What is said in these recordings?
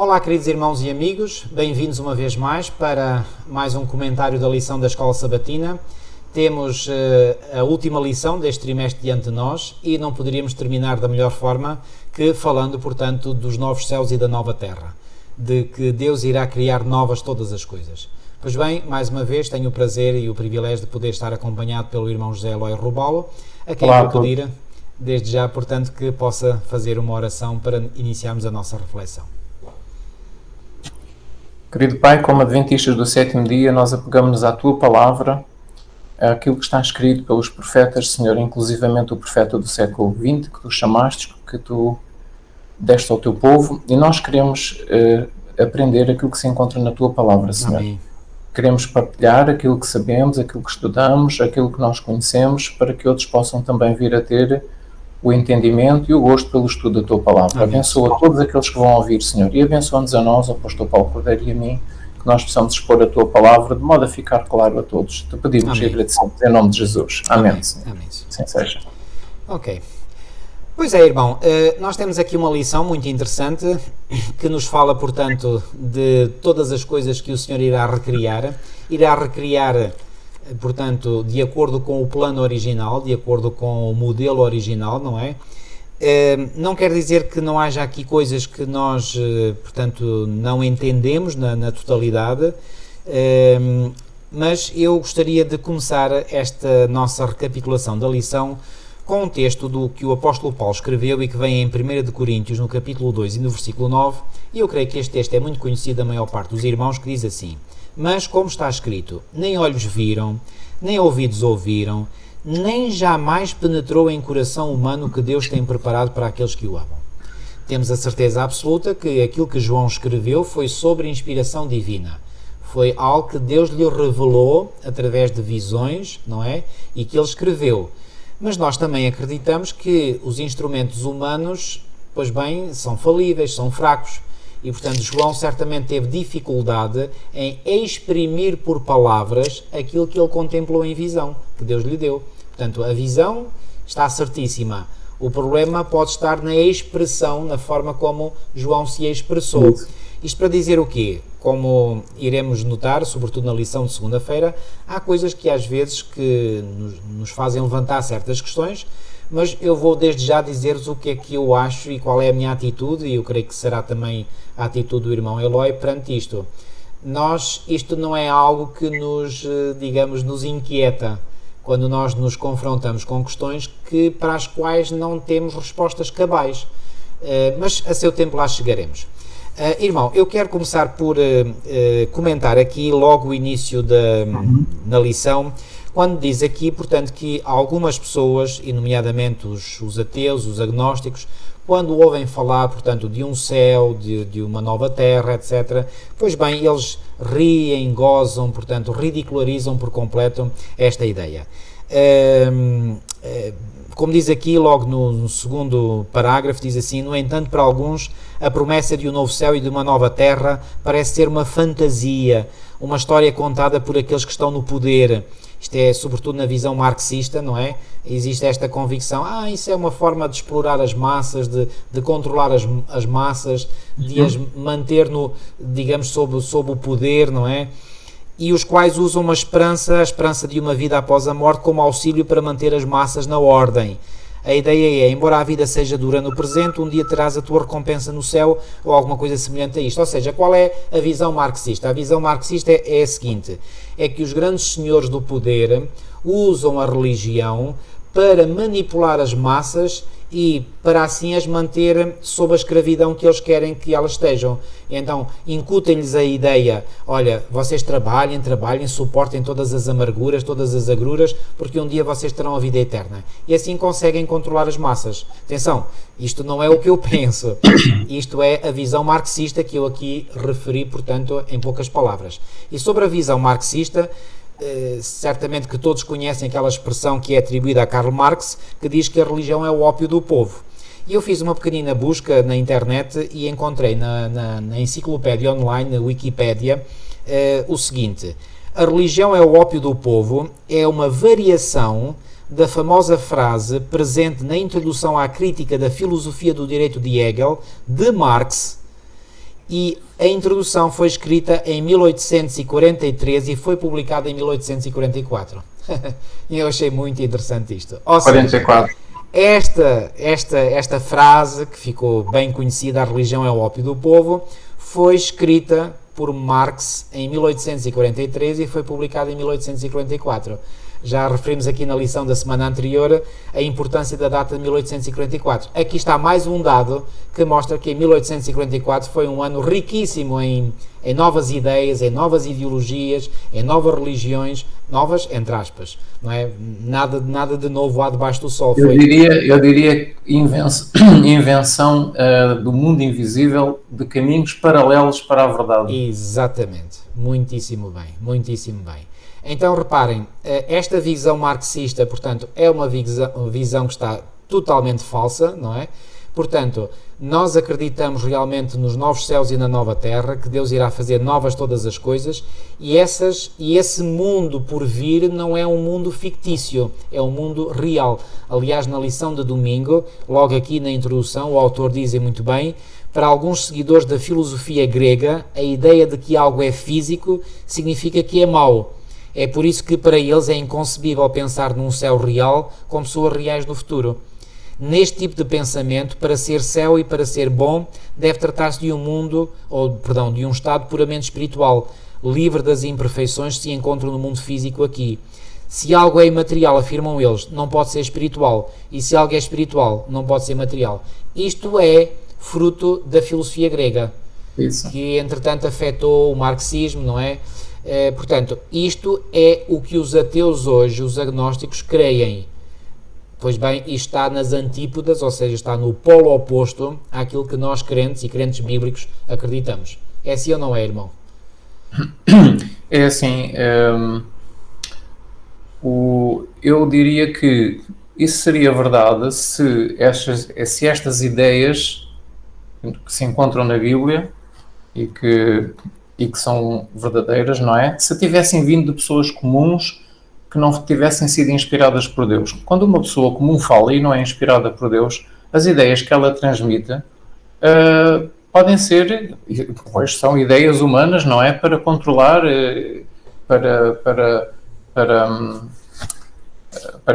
Olá, queridos irmãos e amigos, bem-vindos uma vez mais para mais um comentário da lição da Escola Sabatina. Temos a última lição deste trimestre diante de nós e não poderíamos terminar da melhor forma que falando, portanto, dos novos céus e da nova terra, de que Deus irá criar novas todas as coisas. Pois bem, mais uma vez tenho o prazer e o privilégio de poder estar acompanhado pelo irmão José Eloy Rubalo, a quem vou pedir, desde já, portanto, que possa fazer uma oração para iniciarmos a nossa reflexão. Querido Pai, como adventistas do sétimo dia, nós apegamos-nos à Tua Palavra, àquilo que está escrito pelos profetas, Senhor, inclusivamente o profeta do século XX, que Tu chamaste, que Tu deste ao Teu povo, e nós queremos aprender aquilo que se encontra na Tua Palavra, Senhor. Amém. Queremos partilhar aquilo que sabemos, aquilo que estudamos, aquilo que nós conhecemos, para que outros possam também vir a ter o entendimento e o gosto pelo estudo da Tua Palavra. Amém. Abençoa todos aqueles que vão ouvir, Senhor, e abençoa-nos a nós, ao apóstolo Paulo Cordeiro e a mim, que nós possamos expor a Tua Palavra de modo a ficar claro a todos. Te pedimos Amém. e agradecemos em nome de Jesus. Amém, Senhor. Amém. Assim seja. Ok. Pois é, irmão, nós temos aqui uma lição muito interessante que nos fala, portanto, de todas as coisas que o Senhor irá recriar, portanto, de acordo com o plano original, de acordo com o modelo original, não é? Não quer dizer que não haja aqui coisas que nós, portanto, não entendemos na totalidade, mas eu gostaria de começar esta nossa recapitulação da lição com um texto do que o apóstolo Paulo escreveu e que vem em 1 de Coríntios, no capítulo 2 e no versículo 9, e eu creio que este texto é muito conhecido da maior parte dos irmãos, que diz assim: mas como está escrito, nem olhos viram, nem ouvidos ouviram, nem jamais penetrou em coração humano que Deus tem preparado para aqueles que o amam. Temos a certeza absoluta que aquilo que João escreveu foi sobre inspiração divina. Foi algo que Deus lhe revelou através de visões, não é? E que ele escreveu. Mas nós também acreditamos que os instrumentos humanos, pois bem, são falíveis, são fracos. E, portanto, João certamente teve dificuldade em exprimir por palavras aquilo que ele contemplou em visão, que Deus lhe deu. Portanto, a visão está certíssima. O problema pode estar na expressão, na forma como João se expressou. Isto para dizer o quê? Como iremos notar, sobretudo na lição de segunda-feira, há coisas que às vezes que nos fazem levantar certas questões, mas eu vou desde já dizer-vos o que é que eu acho e qual é a minha atitude, e eu creio que será também a atitude do irmão Eloy perante isto. Isto não é algo que nos inquieta quando nós nos confrontamos com questões para as quais não temos respostas cabais, mas a seu tempo lá chegaremos. Irmão, eu quero começar por comentar aqui logo o início na lição, quando diz aqui, portanto, que algumas pessoas, e nomeadamente os ateus, os agnósticos, quando ouvem falar, portanto, de um céu, de uma nova terra, etc., pois bem, eles riem, gozam, portanto, ridicularizam por completo esta ideia. Como diz aqui, logo no segundo parágrafo, diz assim: no entanto, para alguns, a promessa de um novo céu e de uma nova terra parece ser uma fantasia, uma história contada por aqueles que estão no poder. Isto é, sobretudo na visão marxista, não é? Existe esta convicção, isso é uma forma de explorar as massas, de controlar as massas, de as manter, digamos, sob o poder, não é? E os quais usam a esperança de uma vida após a morte como auxílio para manter as massas na ordem. A ideia é, embora a vida seja dura no presente, um dia terás a tua recompensa no céu, ou alguma coisa semelhante a isto. Ou seja, qual é a visão marxista? A visão marxista é a seguinte: é que os grandes senhores do poder usam a religião para manipular as massas e para assim as manter sob a escravidão que eles querem que elas estejam. Então, incutem-lhes a ideia: olha, vocês trabalhem, suportem todas as amarguras, todas as agruras, porque um dia vocês terão a vida eterna. E assim conseguem controlar as massas. Atenção, isto não é o que eu penso. Isto é a visão marxista que eu aqui referi, portanto, em poucas palavras. E sobre a visão marxista, certamente que todos conhecem aquela expressão que é atribuída a Karl Marx, que diz que a religião é o ópio do povo. E eu fiz uma pequenina busca na internet e encontrei na enciclopédia online, na Wikipédia, o seguinte: a religião é o ópio do povo, é uma variação da famosa frase presente na introdução à crítica da filosofia do direito de Hegel, de Marx, e a introdução foi escrita em 1843 e foi publicada em 1844. E eu achei muito interessante isto. Ou seja, 44. esta frase, que ficou bem conhecida, a religião é o ópio do povo, foi escrita por Marx em 1843 e foi publicada em 1844. Já referimos aqui na lição da semana anterior a importância da data de 1844. Aqui está mais um dado que mostra que em 1844 foi um ano riquíssimo em novas ideias, em novas ideologias, em novas religiões, novas entre aspas, não é? Nada de novo há debaixo do sol. Eu diria invenção do mundo invisível, de caminhos paralelos para a verdade. Exatamente, muitíssimo bem, muitíssimo bem. Então reparem, esta visão marxista, portanto, é uma visão que está totalmente falsa, não é? Portanto, nós acreditamos realmente nos novos céus e na nova terra, que Deus irá fazer novas todas as coisas, e esse mundo por vir não é um mundo fictício, é um mundo real. Aliás, na lição de domingo, logo aqui na introdução, o autor diz muito bem: para alguns seguidores da filosofia grega, a ideia de que algo é físico significa que é mau. É por isso que para eles é inconcebível pensar num céu real com pessoas reais no futuro. Neste tipo de pensamento, para ser céu e para ser bom, deve tratar-se de de um estado puramente espiritual, livre das imperfeições que se encontram no mundo físico aqui. Se algo é imaterial, afirmam eles, não pode ser espiritual, e se algo é espiritual, não pode ser material. Isto é fruto da filosofia grega, que entretanto afetou o marxismo, não é? Portanto, isto é o que os ateus hoje, os agnósticos, creem. Pois bem, isto está nas antípodas, ou seja, está no polo oposto àquilo que nós crentes e crentes bíblicos acreditamos. É assim ou não é, irmão? É assim, eu diria que isso seria verdade se estas ideias que se encontram na Bíblia e que são verdadeiras, não é? Se tivessem vindo de pessoas comuns que não tivessem sido inspiradas por Deus. Quando uma pessoa comum fala e não é inspirada por Deus, as ideias que ela transmite podem ser, pois são ideias humanas, não é? Para controlar, para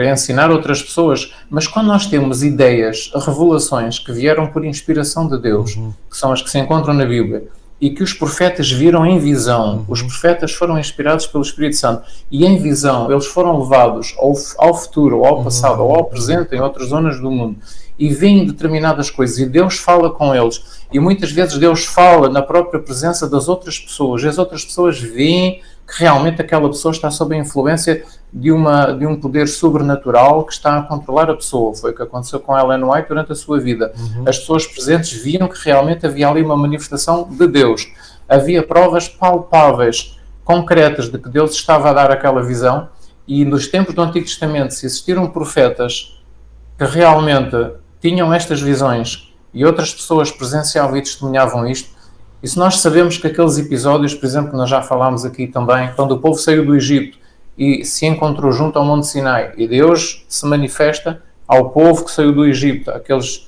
ensinar outras pessoas. Mas quando nós temos ideias, revelações que vieram por inspiração de Deus, que são as que se encontram na Bíblia, e que os profetas viram em visão, os profetas foram inspirados pelo Espírito Santo, e em visão eles foram levados ao futuro, ou ao passado, ou ao presente, em outras zonas do mundo, e veem determinadas coisas, e Deus fala com eles, e muitas vezes Deus fala na própria presença das outras pessoas, e as outras pessoas veem que realmente aquela pessoa está sob a influência de um poder sobrenatural que está a controlar a pessoa. Foi o que aconteceu com Ellen White durante a sua vida. As pessoas presentes viam que realmente havia ali uma manifestação de Deus. Havia provas palpáveis, concretas, de que Deus estava a dar aquela visão, e nos tempos do Antigo Testamento, se existiram profetas que realmente tinham estas visões e outras pessoas presenciavam e testemunhavam isto, e se nós sabemos que aqueles episódios, por exemplo, que nós já falámos aqui também, quando o povo saiu do Egito e se encontrou junto ao Monte Sinai, e Deus se manifesta ao povo que saiu do Egito, aqueles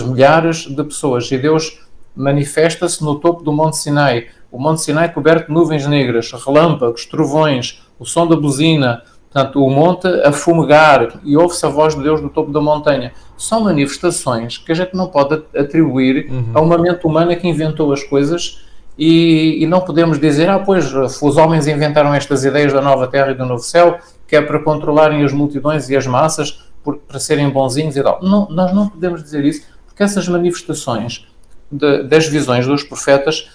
milhares de pessoas, e Deus manifesta-se no topo do Monte Sinai, o Monte Sinai coberto de nuvens negras, relâmpagos, trovões, o som da buzina, portanto, o monte a fumegar, e ouve-se a voz de Deus do topo da montanha. São manifestações que a gente não pode atribuir a uma mente humana que inventou as coisas, e não podemos dizer, pois, os homens inventaram estas ideias da nova terra e do novo céu, que é para controlarem as multidões e as massas, para serem bonzinhos e tal. Não, nós não podemos dizer isso, porque essas manifestações das visões dos profetas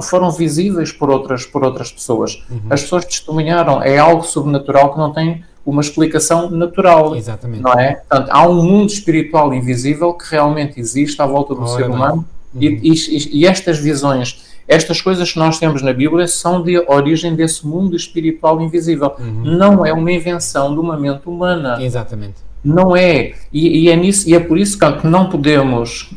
foram visíveis por outras pessoas. As pessoas testemunharam, é algo sobrenatural que não tem uma explicação natural. Exatamente. Não é? Portanto, há um mundo espiritual invisível que realmente existe à volta do ser humano, e estas visões, estas coisas que nós temos na Bíblia são de origem desse mundo espiritual invisível. Não é uma invenção de uma mente humana. Exatamente. Não é. E é por isso que não podemos...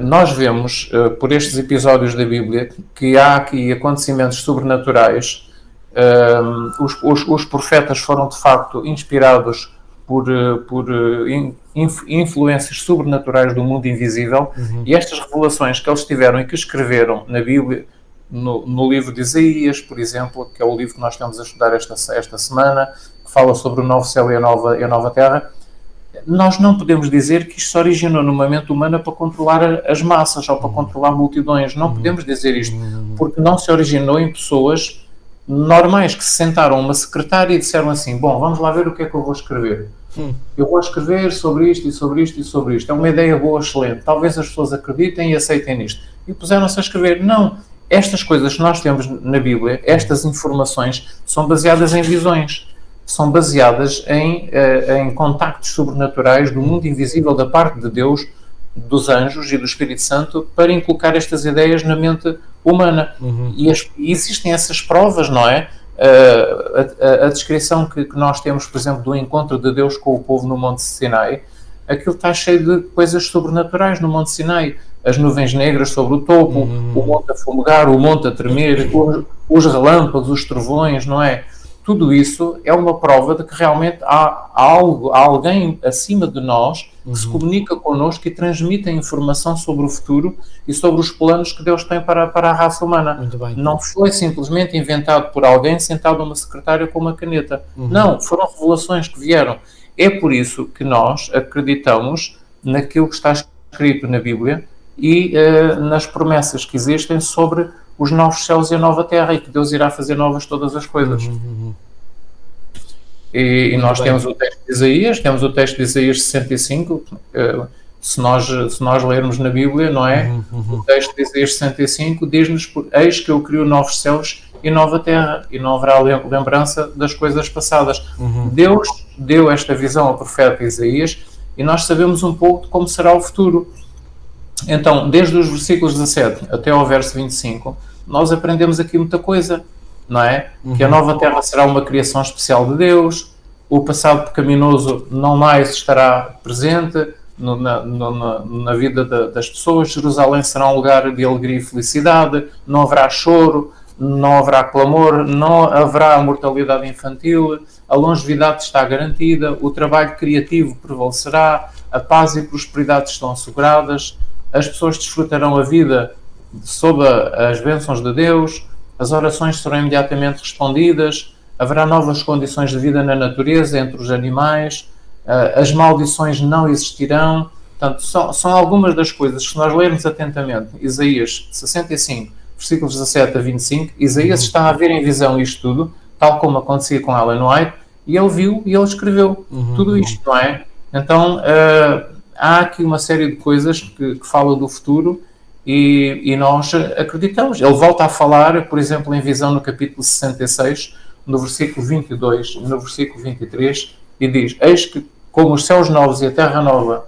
nós vemos, por estes episódios da Bíblia, que há aqui acontecimentos sobrenaturais. Os profetas foram, de facto, inspirados influências sobrenaturais do mundo invisível, e estas revelações que eles tiveram e que escreveram na Bíblia, no livro de Isaías, por exemplo, que é o livro que nós estamos a estudar esta semana, que fala sobre o novo céu e a nova terra, nós não podemos dizer que isto se originou numa mente humana para controlar as massas ou para controlar multidões. Não podemos dizer isto, porque não se originou em pessoas normais que se sentaram a uma secretária e disseram assim: bom, vamos lá ver o que é que eu vou escrever. Eu vou escrever sobre isto e sobre isto e sobre isto. É uma ideia boa, excelente. Talvez as pessoas acreditem e aceitem nisto. E puseram-se a escrever. Não. Estas coisas que nós temos na Bíblia, estas informações, são baseadas em visões. São baseadas em contactos sobrenaturais do mundo invisível da parte de Deus, dos anjos e do Espírito Santo, para inculcar estas ideias na mente humana. E existem essas provas, não é? A descrição que nós temos, por exemplo, do encontro de Deus com o povo no Monte Sinai, aquilo está cheio de coisas sobrenaturais no Monte Sinai. As nuvens negras sobre o topo, o monte a fumegar, o monte a tremer, os relâmpagos, os trovões, não é? Tudo isso é uma prova de que realmente há alguém acima de nós que se comunica connosco e transmite a informação sobre o futuro e sobre os planos que Deus tem para a raça humana. Muito bem. Não foi simplesmente inventado por alguém sentado numa secretária com uma caneta. Não, foram revelações que vieram. É por isso que nós acreditamos naquilo que está escrito na Bíblia e nas promessas que existem sobre os novos céus e a nova terra, e que Deus irá fazer novas todas as coisas. E nós temos o texto de Isaías, temos o texto de Isaías 65, se nós lermos na Bíblia, não é? O texto de Isaías 65 diz-nos: eis que eu crio novos céus e nova terra, e não haverá lembrança das coisas passadas. Deus deu esta visão ao profeta Isaías, e nós sabemos um pouco de como será o futuro. Então, desde os versículos 17 até ao verso 25, nós aprendemos aqui muita coisa, não é? Que a nova terra será uma criação especial de Deus, o passado pecaminoso não mais estará presente na vida das pessoas, Jerusalém será um lugar de alegria e felicidade, não haverá choro, não haverá clamor, não haverá mortalidade infantil, a longevidade está garantida, o trabalho criativo prevalecerá, a paz e prosperidade estão asseguradas, as pessoas desfrutarão a vida sob as bênçãos de Deus, as orações serão imediatamente respondidas, haverá novas condições de vida na natureza, entre os animais, as maldições não existirão. Portanto, são algumas das coisas que, se nós lermos atentamente Isaías 65, versículos 17 a 25, Isaías está a ver em visão isto tudo, tal como acontecia com Ellen White, e ele viu e ele escreveu tudo isto, não é? Então, há aqui uma série de coisas que falam do futuro e nós acreditamos. Ele volta a falar, por exemplo, em visão no capítulo 66, no versículo 22 e no versículo 23, e diz: eis que como os céus novos e a terra nova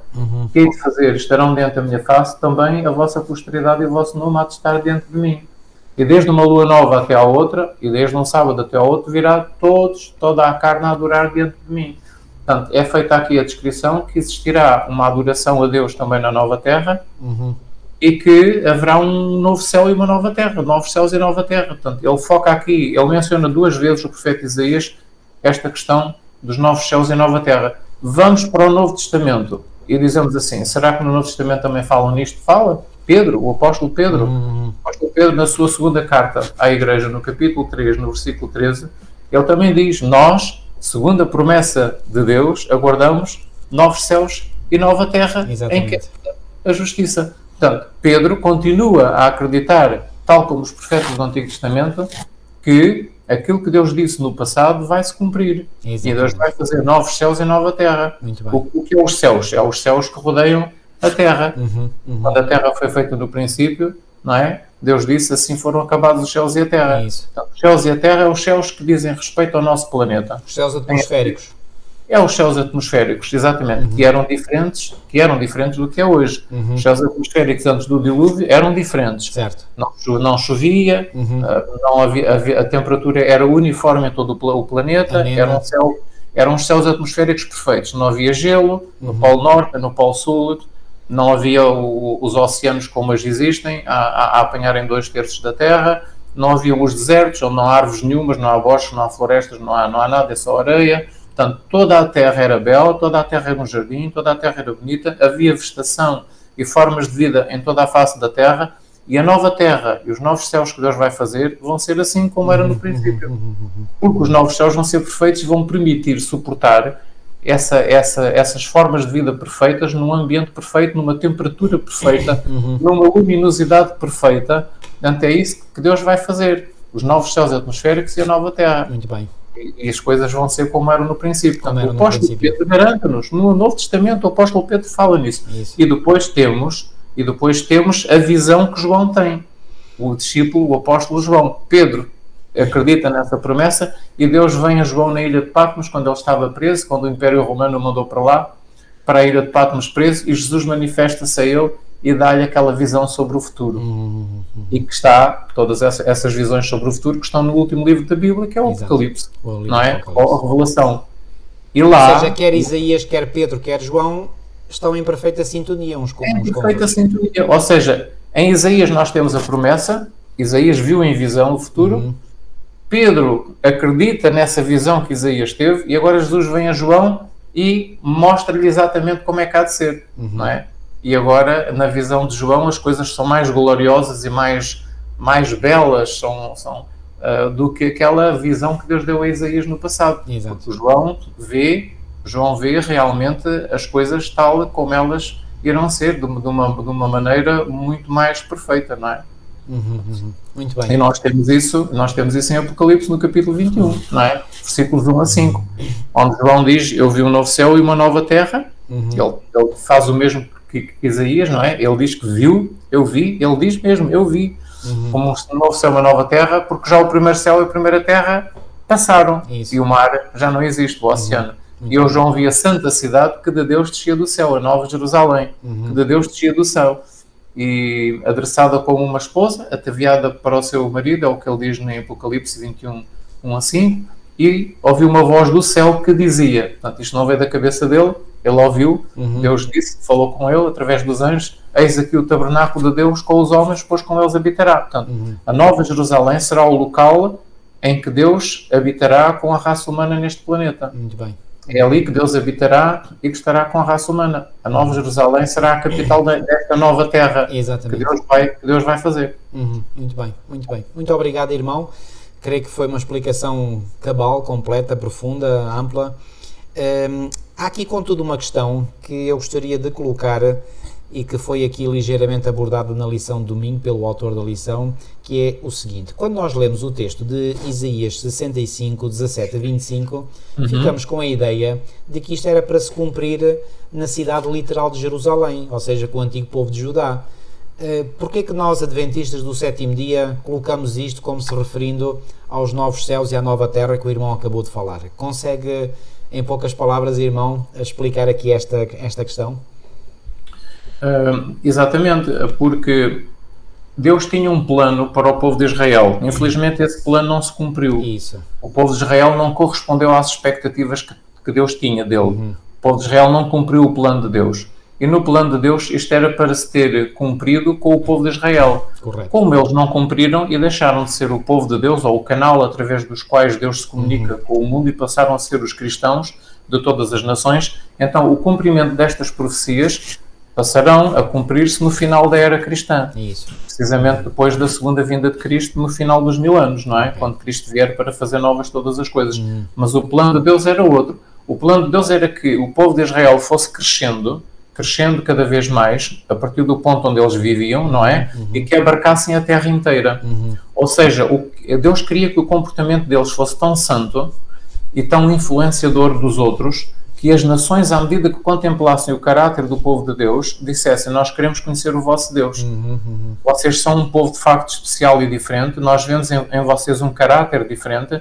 que hei de fazer estarão diante da minha face, também a vossa posteridade e o vosso nome há de estar diante de mim. E desde uma lua nova até à outra, e desde um sábado até ao outro, virá toda a carne a adorar diante de mim. Portanto, é feita aqui a descrição que existirá uma adoração a Deus também na nova terra, e que haverá um novo céu e uma nova terra, novos céus e nova terra. Portanto, ele foca aqui, ele menciona duas vezes, o profeta Isaías, esta questão dos novos céus e nova terra. Vamos para o Novo Testamento e dizemos assim: será que no Novo Testamento também falam nisto? Fala. Pedro, o apóstolo Pedro, na sua segunda carta à igreja, no capítulo 3, no versículo 13, ele também diz: nós, segundo a promessa de Deus, aguardamos novos céus e nova terra. Exatamente. Em que é a justiça. Portanto, Pedro continua a acreditar, tal como os profetas do Antigo Testamento, que aquilo que Deus disse no passado vai se cumprir. Exatamente. E Deus vai fazer novos céus e nova terra. O que é os céus? É os céus que rodeiam a terra. Quando a terra foi feita no princípio, não é? Deus disse: assim foram acabados os céus e a terra. Então, os céus e a terra é os céus que dizem respeito ao nosso planeta. Os céus atmosféricos. É os céus atmosféricos, exatamente, que eram diferentes do que é hoje. Os céus atmosféricos antes do dilúvio eram diferentes. Certo. Não chovia, não havia, a temperatura era uniforme em todo o planeta, eram os céus atmosféricos perfeitos. Não havia gelo no Polo Norte, no Polo Sul, não havia os oceanos como hoje existem, a apanharem 2/3 da Terra, não havia os desertos, onde não há árvores nenhumas, não há bosques, não há florestas, não há nada, é só areia. Portanto, toda a terra era bela, toda a terra era um jardim, toda a terra era bonita, havia vegetação e formas de vida em toda a face da terra, e a nova terra e os novos céus que Deus vai fazer vão ser assim como era no princípio. Porque os novos céus vão ser perfeitos e vão permitir suportar essas formas de vida perfeitas num ambiente perfeito, numa temperatura perfeita, numa luminosidade perfeita. Portanto, é isso que Deus vai fazer. Os novos céus atmosféricos e a nova terra. Muito bem. E as coisas vão ser como eram no princípio. Portanto, o no apóstolo princípio. Pedro garante-nos. No Novo Testamento, o apóstolo Pedro fala nisso. Isso. E depois temos a visão que João tem. O discípulo, o apóstolo João. Pedro acredita nessa promessa e Deus vem a João na ilha de Patmos quando ele estava preso, quando o Império Romano o mandou para lá, para a ilha de Patmos preso, e Jesus manifesta-se a ele e dá-lhe aquela visão sobre o futuro. E que está, todas essas visões sobre o futuro, que estão no último livro da Bíblia, que é o Apocalipse, não é? Ou a Revelação. E lá, ou seja, quer Isaías, quer Pedro, quer João, estão em perfeita sintonia uns com os outros. Em perfeita sintonia. Ou seja, em Isaías nós temos a promessa, Isaías viu em visão o futuro, Pedro acredita nessa visão que Isaías teve, e agora Jesus vem a João e mostra-lhe exatamente como é que há de ser, não é? E agora, na visão de João, as coisas são mais gloriosas e mais belas do que aquela visão que Deus deu a Isaías no passado. Exato. Porque João vê realmente as coisas tal como elas irão ser, de uma maneira muito mais perfeita, não é? Muito bem. E nós temos isso em Apocalipse, no capítulo 21, não é? Versículos 1 a 5, onde João diz: eu vi um novo céu e uma nova terra. Ele faz o mesmo que Isaías, não é? Ele diz que viu, eu vi, ele diz mesmo, eu vi, como um novo céu e uma nova terra, porque já o primeiro céu e a primeira terra passaram, e o mar já não existe, o oceano. E eu, João, vi a santa cidade que de Deus descia do céu, a Nova Jerusalém, que de Deus descia do céu, e adressada como uma esposa, ataviada para o seu marido, é o que ele diz em Apocalipse 21, 1 a 5, e ouviu uma voz do céu que dizia, portanto, isto não veio da cabeça dele, ele ouviu, Deus disse, falou com ele através dos anjos: eis aqui o tabernáculo de Deus com os homens, pois com eles habitará. Portanto, a Nova Jerusalém será o local em que Deus habitará com a raça humana neste planeta. Muito bem. É ali que Deus habitará e que estará com a raça humana. A Nova Jerusalém será a capital desta nova terra. Exatamente. Que Deus vai fazer. Muito bem, muito bem. Muito obrigado, irmão. Creio que foi uma explicação cabal, completa, profunda, ampla. Há aqui, contudo, uma questão que eu gostaria de colocar e que foi aqui ligeiramente abordada na lição de domingo pelo autor da lição, que é o seguinte: quando nós lemos o texto de Isaías 65, 17 a 25, ficamos com a ideia de que isto era para se cumprir na cidade literal de Jerusalém, ou seja, com o antigo povo de Judá. Porquê que nós, adventistas do sétimo dia, colocamos isto como se referindo aos novos céus e à nova terra que o irmão acabou de falar? Consegue, em poucas palavras, irmão, explicar aqui esta questão? Exatamente, porque Deus tinha um plano para o povo de Israel. Infelizmente esse plano não se cumpriu. Isso. O povo de Israel não correspondeu às expectativas que Deus tinha dele. O povo de Israel não cumpriu o plano de Deus. E no plano de Deus isto era para se ter cumprido com o povo de Israel. Correto. Como eles não cumpriram e deixaram de ser o povo de Deus, ou o canal através dos quais Deus se comunica com o mundo, e passaram a ser os cristãos de todas as nações, então o cumprimento destas profecias passarão a cumprir-se no final da era cristã. Isso. Precisamente depois da segunda vinda de Cristo, no final dos 1000 anos, não é? Okay. Quando Cristo vier para fazer novas todas as coisas. Mas o plano de Deus era outro. O plano de Deus era que o povo de Israel fosse crescendo cada vez mais, a partir do ponto onde eles viviam, não é? E que abarcassem a terra inteira. Ou seja, Deus queria que o comportamento deles fosse tão santo e tão influenciador dos outros, que as nações, à medida que contemplassem o caráter do povo de Deus, dissessem: nós queremos conhecer o vosso Deus. Vocês são um povo de facto especial e diferente, nós vemos em vocês um caráter diferente,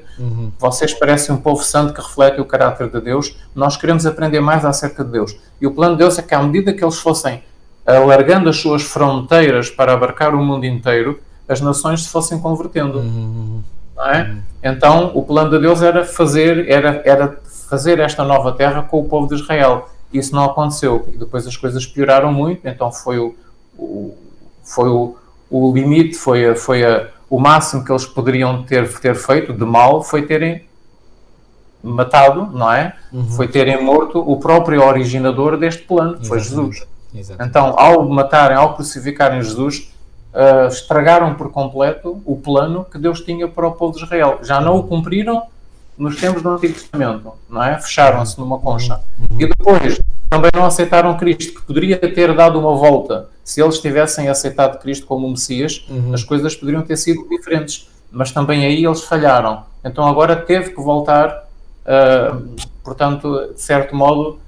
vocês parecem um povo santo que reflete o caráter de Deus, nós queremos aprender mais acerca de Deus. E o plano de Deus é que, à medida que eles fossem alargando as suas fronteiras para abarcar o mundo inteiro, as nações se fossem convertendo. Não é? Então, o plano de Deus era fazer esta nova terra com o povo de Israel. Isso não aconteceu. E depois as coisas pioraram muito, então foi o limite, o máximo que eles poderiam ter feito de mal, foi terem matado, não é? Foi terem morto o próprio originador deste plano, foi Jesus. Exatamente. Então, ao crucificarem Jesus, estragaram por completo o plano que Deus tinha para o povo de Israel. Já não o cumpriram nos tempos do Antigo Testamento, não é? Fecharam-se numa concha. E depois também não aceitaram Cristo, que poderia ter dado uma volta. Se eles tivessem aceitado Cristo como Messias, as coisas poderiam ter sido diferentes. Mas também aí eles falharam. Então agora teve que voltar, portanto, de certo modo,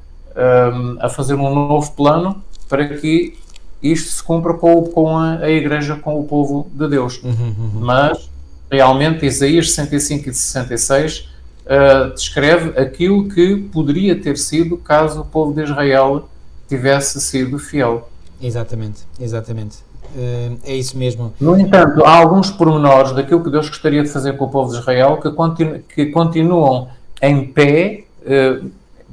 a fazer um novo plano para que isto se cumpra com a Igreja, com o povo de Deus. Mas, realmente, Isaías 65 e 66 descreve aquilo que poderia ter sido caso o povo de Israel tivesse sido fiel. Exatamente. É isso mesmo. No entanto, há alguns pormenores daquilo que Deus gostaria de fazer com o povo de Israel que continuam em pé,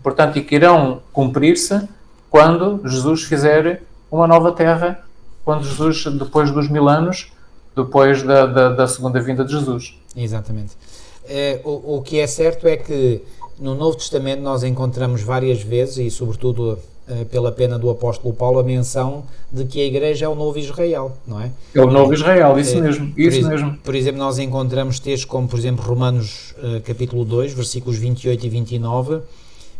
portanto, e que irão cumprir-se quando Jesus fizer uma nova terra, quando Jesus, depois dos 1000 anos, depois da segunda vinda de Jesus. Exatamente. O que é certo é que no Novo Testamento nós encontramos várias vezes, e sobretudo pela pena do apóstolo Paulo, a menção de que a Igreja é o novo Israel, não é? É o novo Israel, isso mesmo. Por exemplo, nós encontramos textos como, por exemplo, Romanos capítulo 2, versículos 28 e 29,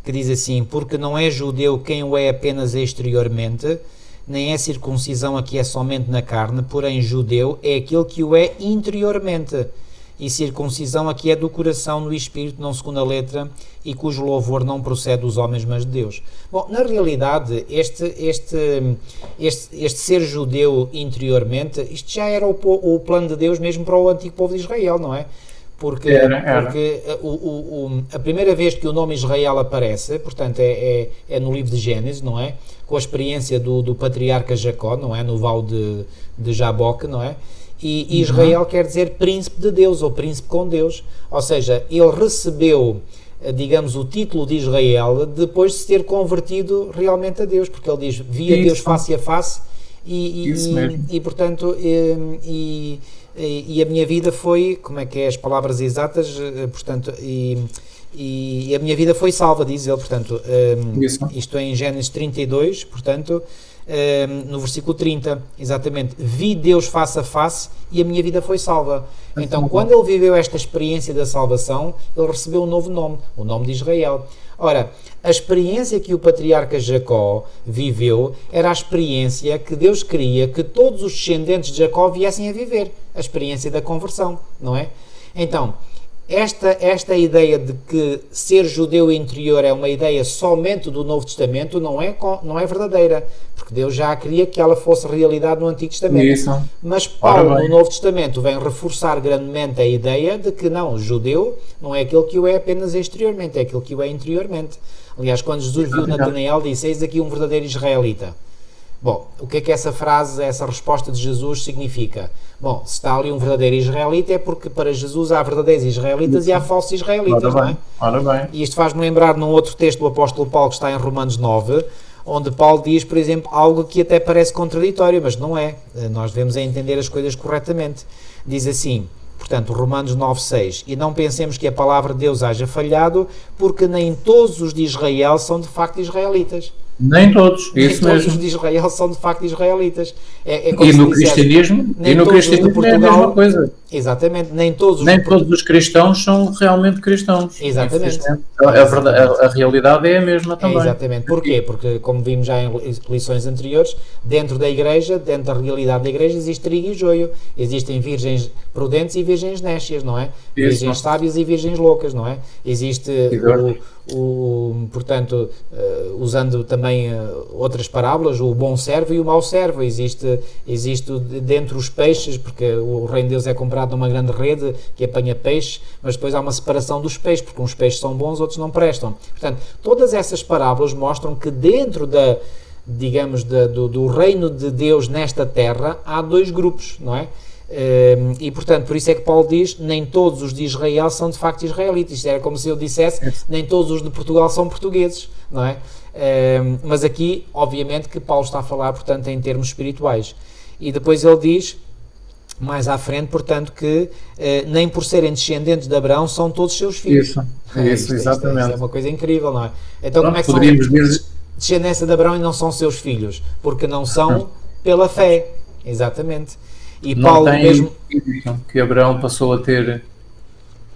que diz assim: porque não é judeu quem o é apenas exteriormente, nem é circuncisão a que é somente na carne, porém judeu é aquele que o é interiormente, e circuncisão a que é do coração, no espírito, não segundo a letra, e cujo louvor não procede dos homens, mas de Deus. Bom, na realidade, este ser judeu interiormente, isto já era o plano de Deus mesmo para o antigo povo de Israel, não é? Porque a primeira vez que o nome Israel aparece, portanto, é no livro de Gênesis, não é? Com a experiência do patriarca Jacó, não é? No vale de Jaboque, não é? E Israel quer dizer príncipe de Deus, ou príncipe com Deus. Ou seja, ele recebeu, digamos, o título de Israel depois de se ter convertido realmente a Deus, porque ele diz, via Deus face a face, e portanto, e a minha vida foi, como é que é as palavras exatas, portanto, e a minha vida foi salva, diz ele, portanto, isto é em Gênesis 32, portanto, no versículo 30, exatamente, vi Deus face a face e a minha vida foi salva. Então, quando ele viveu esta experiência da salvação, ele recebeu um novo nome, o nome de Israel. Ora, a experiência que o patriarca Jacó viveu era a experiência que Deus queria que todos os descendentes de Jacó viessem a viver, a experiência da conversão, não é? Então, esta ideia de que ser judeu interior é uma ideia somente do Novo Testamento não é verdadeira, porque Deus já queria que ela fosse realidade no Antigo Testamento. Isso. Mas Paulo, no Novo Testamento, vem reforçar grandemente a ideia de que não, o judeu não é aquele que o é apenas exteriormente, é aquele que o é interiormente. Aliás, quando Jesus viu Natanael, disse: eis aqui um verdadeiro israelita. Bom, o que é que essa frase, essa resposta de Jesus significa? Bom, se está ali um verdadeiro israelita é porque para Jesus há verdadeiros israelitas e há falsos israelitas, não é? Ora bem. E isto faz-me lembrar num outro texto do apóstolo Paulo que está em Romanos 9, onde Paulo diz, por exemplo, algo que até parece contraditório, mas não é. Nós devemos entender as coisas corretamente. Diz assim, portanto, Romanos 9:6, e não pensemos que a palavra de Deus haja falhado, porque nem todos os de Israel são de facto israelitas. Nem todos, isso nem mesmo. todos os de Israel são de facto israelitas. E no cristianismo, é a mesma coisa. Exatamente, nem todos os cristãos são realmente cristãos. Exatamente. A realidade é a mesma também. Exatamente. Porquê? Porque, como vimos já em lições anteriores, dentro da igreja, dentro da realidade da igreja, existe trigo e joio. Existem virgens prudentes e virgens nécias, não é? Isso. Virgens sábias e virgens loucas, não é? Existe portanto, usando também outras parábolas, o bom servo e o mau servo. Existe dentro os peixes, porque o reino de Deus é comprado numa grande rede que apanha peixes, mas depois há uma separação dos peixes, porque uns peixes são bons, outros não prestam. Portanto, todas essas parábolas mostram que dentro do reino de Deus nesta terra há dois grupos, não é? E portanto, por isso é que Paulo diz, nem todos os de Israel são de facto israelitas. Isto era como se eu dissesse, nem todos os de Portugal são portugueses, não é? Mas aqui, obviamente, que Paulo está a falar, portanto, em termos espirituais. E depois ele diz, mais à frente, portanto, que nem por serem descendentes de Abraão são todos seus filhos. Isso, exatamente. Isto é uma coisa incrível, não é? Então, como é que são descendência de Abraão e não são seus filhos? Porque não são pela fé. Exatamente. E não Paulo tem mesmo... o espírito que Abraão passou a ter.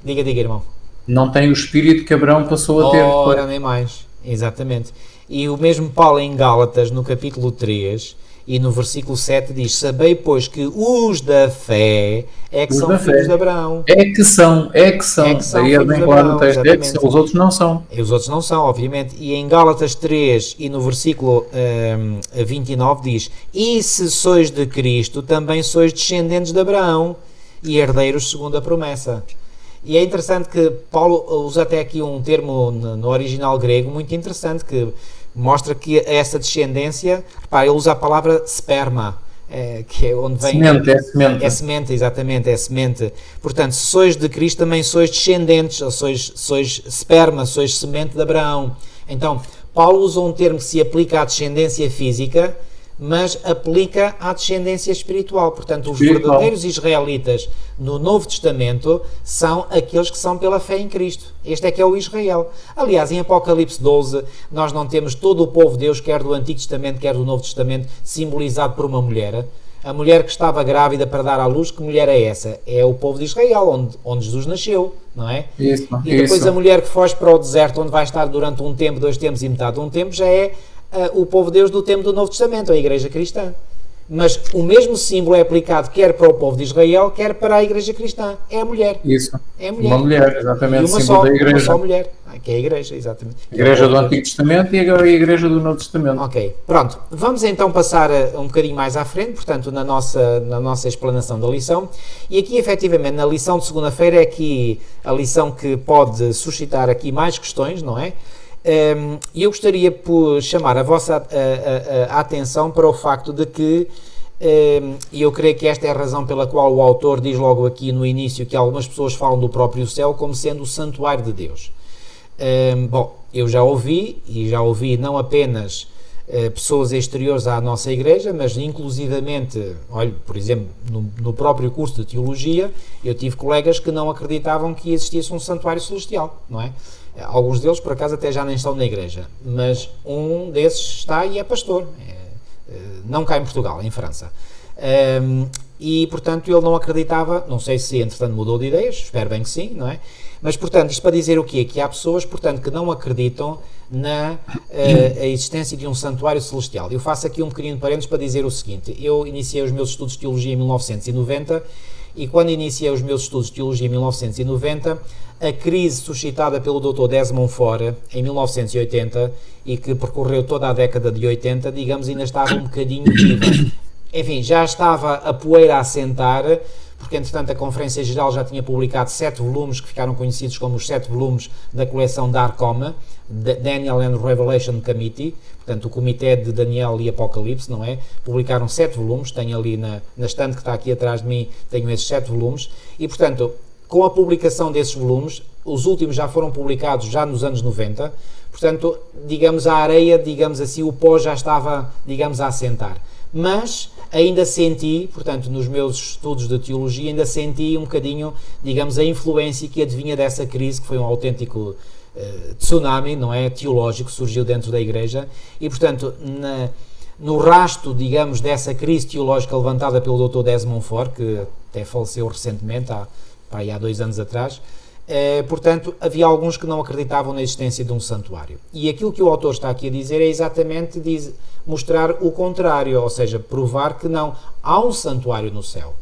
Diga, irmão. Não tem o espírito que Abraão passou a ter. Ora, nem mais. Exatamente. E o mesmo Paulo em Gálatas, no capítulo 3... E no versículo 7 diz: sabei, pois, que os da fé é que são filhos de Abraão. É que são. Aí é bem claro o texto, é que são, os outros não são. E os outros não são, obviamente. E em Gálatas 3 e no versículo 29 diz: e se sois de Cristo, também sois descendentes de Abraão e herdeiros segundo a promessa. E é interessante que Paulo usa até aqui um termo no original grego muito interessante, que mostra que essa descendência, ele usa a palavra sperma, que é onde vem... Semente. É semente, exatamente, é semente. Portanto, se sois de Cristo, também sois descendentes, ou sois sperma, sois semente de Abraão. Então, Paulo usa um termo que se aplica à descendência física, mas aplica à descendência espiritual. Portanto, os verdadeiros israelitas no Novo Testamento são aqueles que são pela fé em Cristo. Este é que é o Israel. Aliás, em Apocalipse 12, nós não temos todo o povo de Deus, quer do Antigo Testamento, quer do Novo Testamento, simbolizado por uma mulher. A mulher que estava grávida para dar à luz, que mulher é essa? É o povo de Israel, onde Jesus nasceu, não é? Isso, e depois a mulher que foge para o deserto, onde vai estar durante um tempo, 2 tempos e metade de um tempo, já é o povo de Deus do tempo do Novo Testamento, a Igreja Cristã. Mas o mesmo símbolo é aplicado quer para o povo de Israel, quer para a Igreja Cristã. É a mulher. Isso. É a mulher. Uma mulher, exatamente. E símbolo da Igreja. Uma só mulher, que é a Igreja, exatamente. A Igreja do Antigo Testamento e agora a Igreja do Novo Testamento. Ok, pronto. Vamos então passar um bocadinho mais à frente, portanto, na nossa explanação da lição. E aqui, efetivamente, na lição de segunda-feira é aqui a lição que pode suscitar aqui mais questões, não é? E eu gostaria por chamar a vossa atenção para o facto de que, e eu creio que esta é a razão pela qual o autor diz logo aqui no início que algumas pessoas falam do próprio céu como sendo o santuário de Deus. Bom, eu já ouvi, e já ouvi não apenas pessoas exteriores à nossa igreja, mas inclusivamente, olha, por exemplo, no próprio curso de teologia, eu tive colegas que não acreditavam que existisse um santuário celestial, não é? Alguns deles, por acaso, até já nem estão na igreja, mas um desses está e é pastor, não cá em Portugal, em França. E, portanto, ele não acreditava, não sei se, entretanto, mudou de ideias, espero bem que sim, não é? Mas, portanto, isto para dizer o quê? Que há pessoas, portanto, que não acreditam na a existência de um santuário celestial. Eu faço aqui um pequenino parênteses para dizer o seguinte: eu iniciei os meus estudos de teologia em 1990 e quando iniciei os meus estudos de teologia em 1990, a crise suscitada pelo Dr. Desmond Fora em 1980 e que percorreu toda a década de 80, digamos, ainda estava um bocadinho viva. Enfim, já estava a poeira a assentar, porque entretanto a Conferência Geral já tinha publicado 7 volumes que ficaram conhecidos como os 7 volumes da coleção Darkoma, Daniel and Revelation Committee, portanto o Comitê de Daniel e Apocalipse, não é? Publicaram 7 volumes, tenho ali na estante que está aqui atrás de mim, tenho esses 7 volumes, e portanto, com a publicação desses volumes, os últimos já foram publicados já nos anos 90, portanto, digamos, a areia, digamos assim, o pó já estava, digamos, a assentar. Mas ainda senti, portanto, nos meus estudos de teologia, ainda senti um bocadinho, digamos, a influência que adivinha dessa crise, que foi um autêntico tsunami, não é, teológico, que surgiu dentro da Igreja, e, portanto, no rasto, digamos, dessa crise teológica levantada pelo Dr. Desmond Fora, que até faleceu recentemente, há 2 anos atrás, portanto, havia alguns que não acreditavam na existência de um santuário. E aquilo que o autor está aqui a dizer é exatamente mostrar o contrário, ou seja, provar que não há um santuário no céu.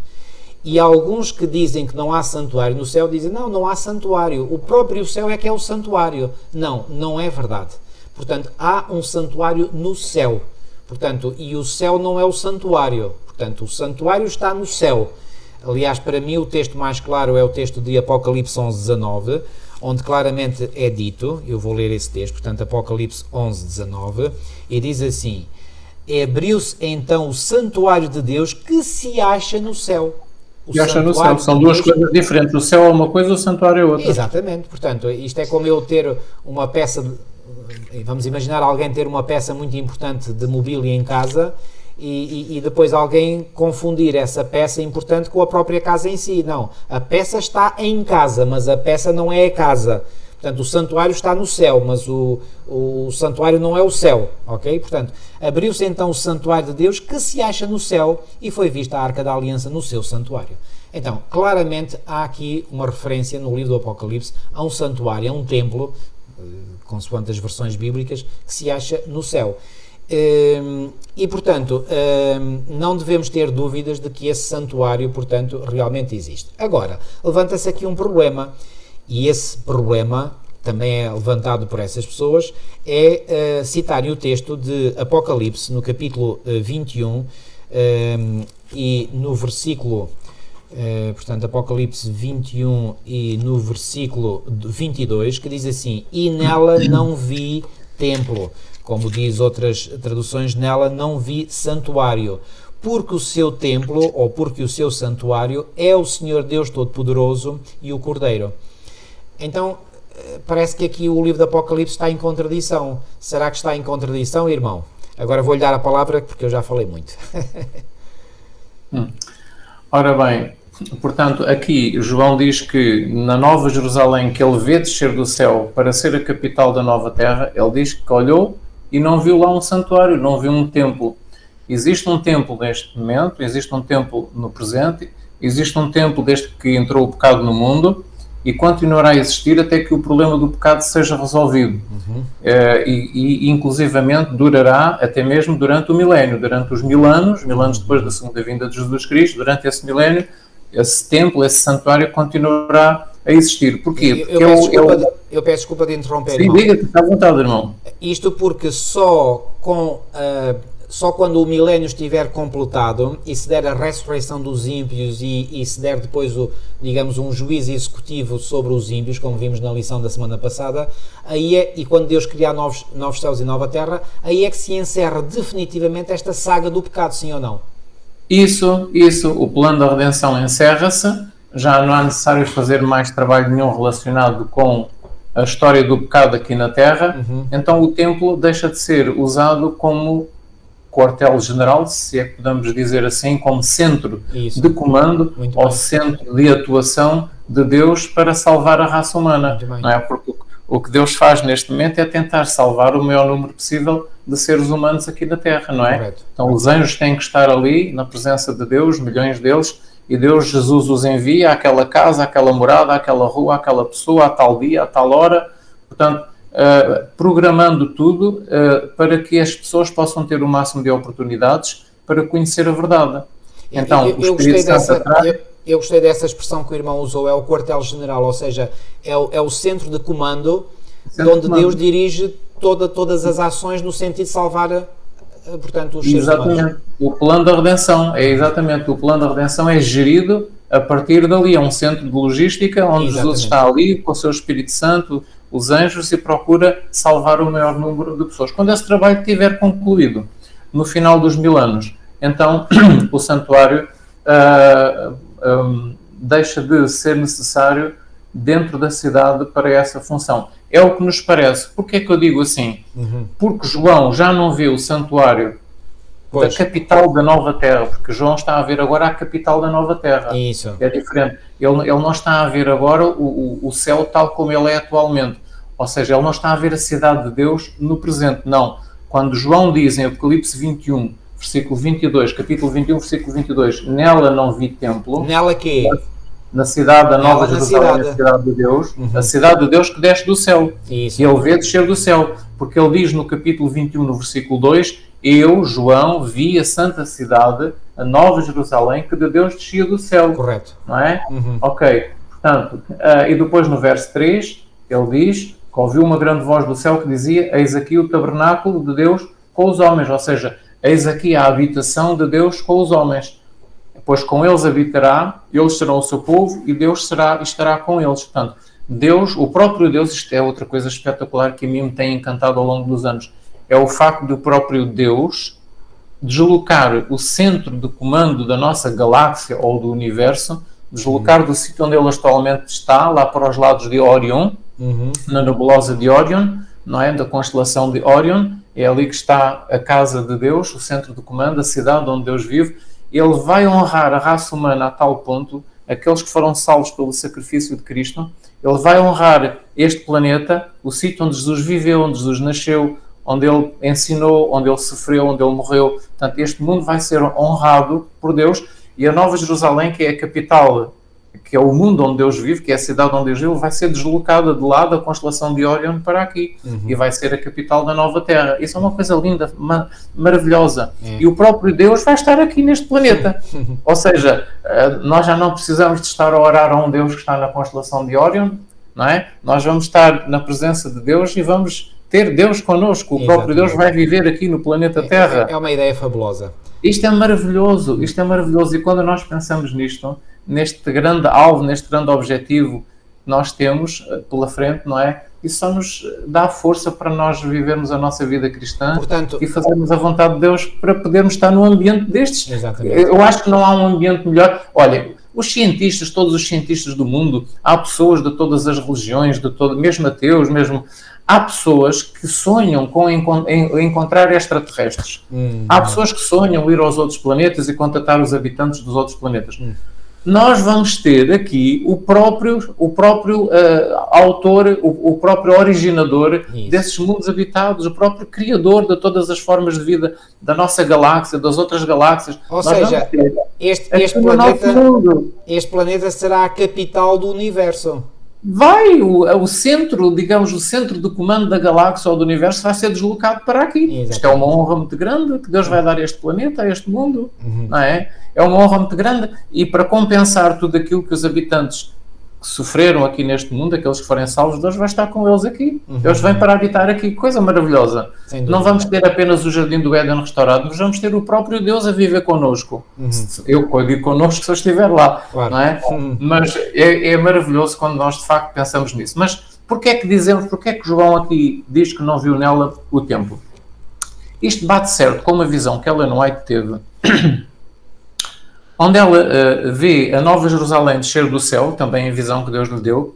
E alguns que dizem que não há santuário no céu dizem, não há santuário, o próprio céu é que é o santuário. Não é verdade. Portanto, há um santuário no céu. Portanto, e o céu não é o santuário. Portanto, o santuário está no céu. Aliás, para mim o texto mais claro é o texto de Apocalipse 11:19, onde claramente é dito, eu vou ler esse texto, portanto Apocalipse 11:19, e diz assim: abriu-se então o santuário de Deus que se acha no céu. E acha no céu, são duas coisas diferentes, o céu é uma coisa, o santuário é outra. Exatamente, portanto, isto é como eu ter uma peça, vamos imaginar alguém ter uma peça muito importante de mobília em casa, e depois alguém confundir essa peça importante com a própria casa em si. Não, a peça está em casa, mas a peça não é a casa. Portanto, o santuário está no céu, mas o santuário não é o céu, ok? Portanto, abriu-se então o santuário de Deus que se acha no céu e foi vista a Arca da Aliança no seu santuário. Então, claramente há aqui uma referência no livro do Apocalipse a um santuário, a um templo, consoante as versões bíblicas, que se acha no céu. E, portanto, não devemos ter dúvidas de que esse santuário, portanto, realmente existe. Agora, levanta-se aqui um problema, e esse problema também é levantado por essas pessoas, é citarem o texto de Apocalipse, no capítulo 21, e no versículo, portanto, Apocalipse 21 e no versículo 22, que diz assim: e nela não vi templo, como diz outras traduções, nela não vi santuário, porque o seu templo, ou porque o seu santuário, é o Senhor Deus Todo-Poderoso e o Cordeiro. Então, parece que aqui o livro do Apocalipse está em contradição. Será que está em contradição, irmão? Agora vou-lhe dar a palavra, porque eu já falei muito. Ora bem, portanto, aqui João diz que na Nova Jerusalém, que ele vê descer do céu para ser a capital da nova terra, ele diz que olhou e não viu lá um santuário, não viu um templo. Existe um templo neste momento, existe um templo no presente, existe um templo desde que entrou o pecado no mundo, e continuará a existir até que o problema do pecado seja resolvido. E inclusivamente durará até mesmo durante o milénio, durante os 1000 anos depois da segunda vinda de Jesus Cristo, durante esse milénio, esse templo, esse santuário continuará a existir. Porquê? Porque eu peço desculpa de interromper, sim, irmão. Diga-te, está à vontade, irmão. Isto porque só quando o milénio estiver completado e se der a ressurreição dos ímpios e se der depois, digamos, um juízo executivo sobre os ímpios, como vimos na lição da semana passada, e quando Deus criar novos céus e nova terra, aí é que se encerra definitivamente esta saga do pecado, sim ou não? Isso, o plano da redenção encerra-se, já não há necessário fazer mais trabalho nenhum relacionado com a história do pecado aqui na terra, então o templo deixa de ser usado como quartel-general, se é que podemos dizer assim, como centro de comando ou centro de atuação de Deus para salvar a raça humana. Não é? Porque o que Deus faz neste momento é tentar salvar o maior número possível de seres humanos aqui na Terra, não é? Correto. Então os anjos têm que estar ali na presença de Deus, milhões deles, e Deus, Jesus, os envia àquela casa, àquela morada, àquela rua, àquela pessoa, a tal dia, a tal hora. Portanto, programando tudo para que as pessoas possam ter o máximo de oportunidades para conhecer a verdade. Então, eu gostei dessa expressão que o irmão usou, é o quartel-general, ou seja, é o centro de comando, onde Deus dirige todas as ações no sentido de salvar, portanto, os seres humanos. O plano da redenção, o plano da redenção é gerido a partir dali, é um centro de logística onde Jesus está ali com o seu Espírito Santo, os anjos, e procura salvar o maior número de pessoas. Quando esse trabalho estiver concluído, no final dos 1000 anos, então o santuário deixa de ser necessário dentro da cidade para essa função. É o que nos parece. Porquê é que eu digo assim? Porque João já não vê o santuário da capital da nova terra, porque João está a ver agora a capital da nova terra. Isso. É diferente. Ele não está a ver agora o céu tal como ele é atualmente. Ou seja, ele não está a ver a cidade de Deus no presente. Não. Quando João diz em Apocalipse 21, versículo 22, capítulo 21, versículo 22, nela não vi templo. Nela quê? Na cidade da Nova Jerusalém, a cidade de Deus, a cidade de Deus que desce do céu. Isso. E ele vê descer do céu, porque ele diz no capítulo 21, no versículo 2, eu, João, vi a santa cidade, a Nova Jerusalém, que de Deus descia do céu. Correto. Não é? Ok. Portanto, e depois no verso 3, ele diz que ouviu uma grande voz do céu que dizia, eis aqui o tabernáculo de Deus com os homens, ou seja, eis aqui a habitação de Deus com os homens. Pois com eles habitará, eles serão o seu povo e Deus estará com eles. Portanto, Deus, o próprio Deus, isto é outra coisa espetacular que a mim me tem encantado ao longo dos anos, é o facto do próprio Deus deslocar o centro de comando da nossa galáxia ou do universo, deslocar do sítio onde ele atualmente está, lá para os lados de Orion, na nebulosa de Orion, não é? Da constelação de Orion, é ali que está a casa de Deus, o centro do comando, a cidade onde Deus vive. Ele vai honrar a raça humana a tal ponto, aqueles que foram salvos pelo sacrifício de Cristo, ele vai honrar este planeta, o sítio onde Jesus viveu, onde Jesus nasceu, onde ele ensinou, onde ele sofreu, onde ele morreu. Portanto, este mundo vai ser honrado por Deus, e a Nova Jerusalém, que é a capital, que é o mundo onde Deus vive, que é a cidade onde Deus vive, vai ser deslocada de lá da constelação de Órion para aqui, e vai ser a capital da nova Terra. Isso é uma coisa linda, maravilhosa. E o próprio Deus vai estar aqui neste planeta. Ou seja, nós já não precisamos de estar a orar a um Deus que está na constelação de Órion, não é? Nós vamos estar na presença de Deus e vamos ter Deus connosco. O próprio Deus vai viver aqui no planeta Terra. É uma ideia fabulosa. Isto é maravilhoso, e quando nós pensamos nisto, neste grande alvo, neste grande objetivo que nós temos pela frente, não é? Isso só nos dá força para nós vivermos a nossa vida cristã. Portanto, e fazermos a vontade de Deus para podermos estar num ambiente destes. Exatamente. Eu acho que não há um ambiente melhor. Olha, os cientistas, todos os cientistas do mundo, há pessoas de todas as religiões, mesmo ateus, mesmo... Há pessoas que sonham com encontrar extraterrestres. Há pessoas que sonham ir aos outros planetas e contatar os habitantes dos outros planetas. Nós vamos ter aqui o próprio autor, o próprio originador desses mundos habitados, o próprio criador de todas as formas de vida da nossa galáxia, das outras galáxias. Ou seja, este planeta será a capital do universo. O centro, digamos, o centro do comando da galáxia ou do universo vai ser deslocado para aqui. Exatamente. Isto é uma honra muito grande que Deus vai dar a este planeta, a este mundo, não é? É uma honra muito grande, e para compensar tudo aquilo que os habitantes que sofreram aqui neste mundo, aqueles que forem salvos, Deus vai estar com eles aqui. Deus vem para habitar aqui, coisa maravilhosa. Não vamos ter apenas o Jardim do Éden restaurado, mas vamos ter o próprio Deus a viver connosco. Eu digo connosco se eu estiver lá, claro. Não é? Mas é maravilhoso quando nós de facto pensamos nisso. Mas porquê é que João aqui diz que não viu nela o templo? Isto bate certo com uma visão que Ellen White teve, onde ela vê a Nova Jerusalém descer do céu, também a visão que Deus lhe deu,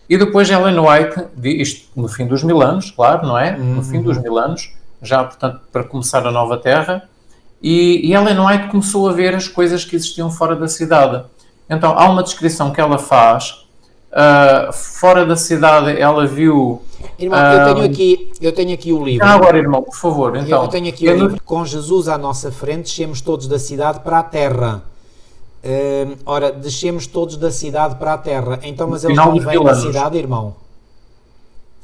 e depois Ellen White, isto no fim dos 1000 anos, claro, não é? No fim dos 1000 anos, já, portanto, para começar a nova Terra, e Ellen White começou a ver as coisas que existiam fora da cidade. Então, há uma descrição que ela faz, fora da cidade ela viu... Irmão, eu tenho aqui o livro. Agora, irmão, por favor. Então, eu tenho aqui o livro. Com Jesus à nossa frente, descemos todos da cidade para a terra. Ora, descemos todos da cidade para a terra. Então, mas eles não vêm da cidade, irmão?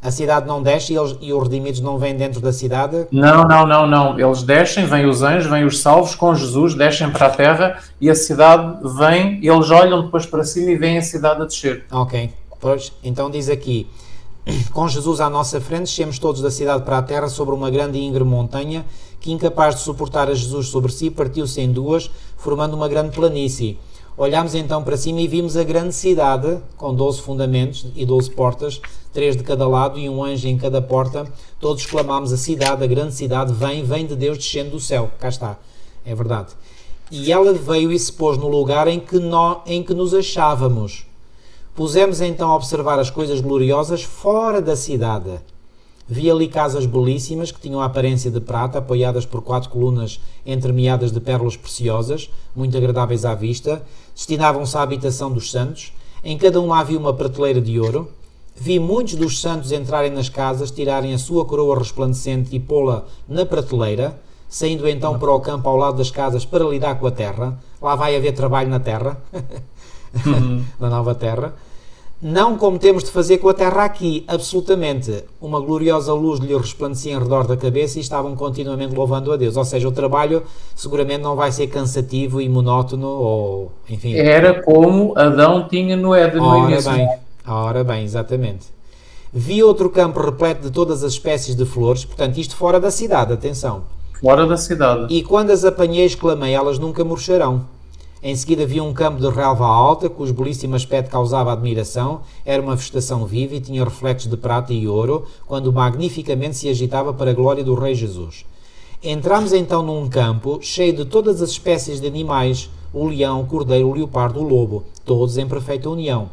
A cidade não desce e os redimidos não vêm dentro da cidade? Não. Eles descem, vêm os anjos, vêm os salvos com Jesus, descem para a terra e a cidade vem, eles olham depois para cima e veem a cidade a descer. Ok, pois, então diz aqui: com Jesus à nossa frente, descemos todos da cidade para a terra sobre uma grande e íngreme montanha que, incapaz de suportar a Jesus sobre si, partiu-se em duas, formando uma grande planície. Olhámos então para cima e vimos a grande cidade, com 12 fundamentos e 12 portas, 3 de cada lado e um anjo em cada porta. Todos exclamámos: a cidade, a grande cidade, vem de Deus descendo do céu. Cá está, é verdade. E ela veio e se pôs no lugar em que nos achávamos. Pusemos então a observar as coisas gloriosas fora da cidade. Vi ali casas belíssimas que tinham a aparência de prata, apoiadas por 4 colunas entremeadas de pérolas preciosas, muito agradáveis à vista. Destinavam-se à habitação dos santos. Em cada uma havia uma prateleira de ouro. Vi muitos dos santos entrarem nas casas, tirarem a sua coroa resplandecente e pô-la na prateleira, saindo então para o campo ao lado das casas para lidar com a terra. Lá vai haver trabalho na terra, na nova terra. Não como temos de fazer com a terra aqui, absolutamente. Uma gloriosa luz lhe resplandecia em redor da cabeça e estavam continuamente louvando a Deus. Ou seja, o trabalho seguramente não vai ser cansativo e monótono, ou enfim... Era como Adão tinha no Éden no início. Ora bem, exatamente. Vi outro campo repleto de todas as espécies de flores, portanto, isto fora da cidade, atenção. Fora da cidade. E quando as apanhei, exclamei: elas nunca murcharão. Em seguida vi um campo de relva alta, cujo belíssimo aspecto causava admiração. Era uma vegetação viva e tinha reflexos de prata e ouro, quando magnificamente se agitava para a glória do Rei Jesus. Entramos então num campo cheio de todas as espécies de animais: o leão, o cordeiro, o leopardo, o lobo, todos em perfeita união.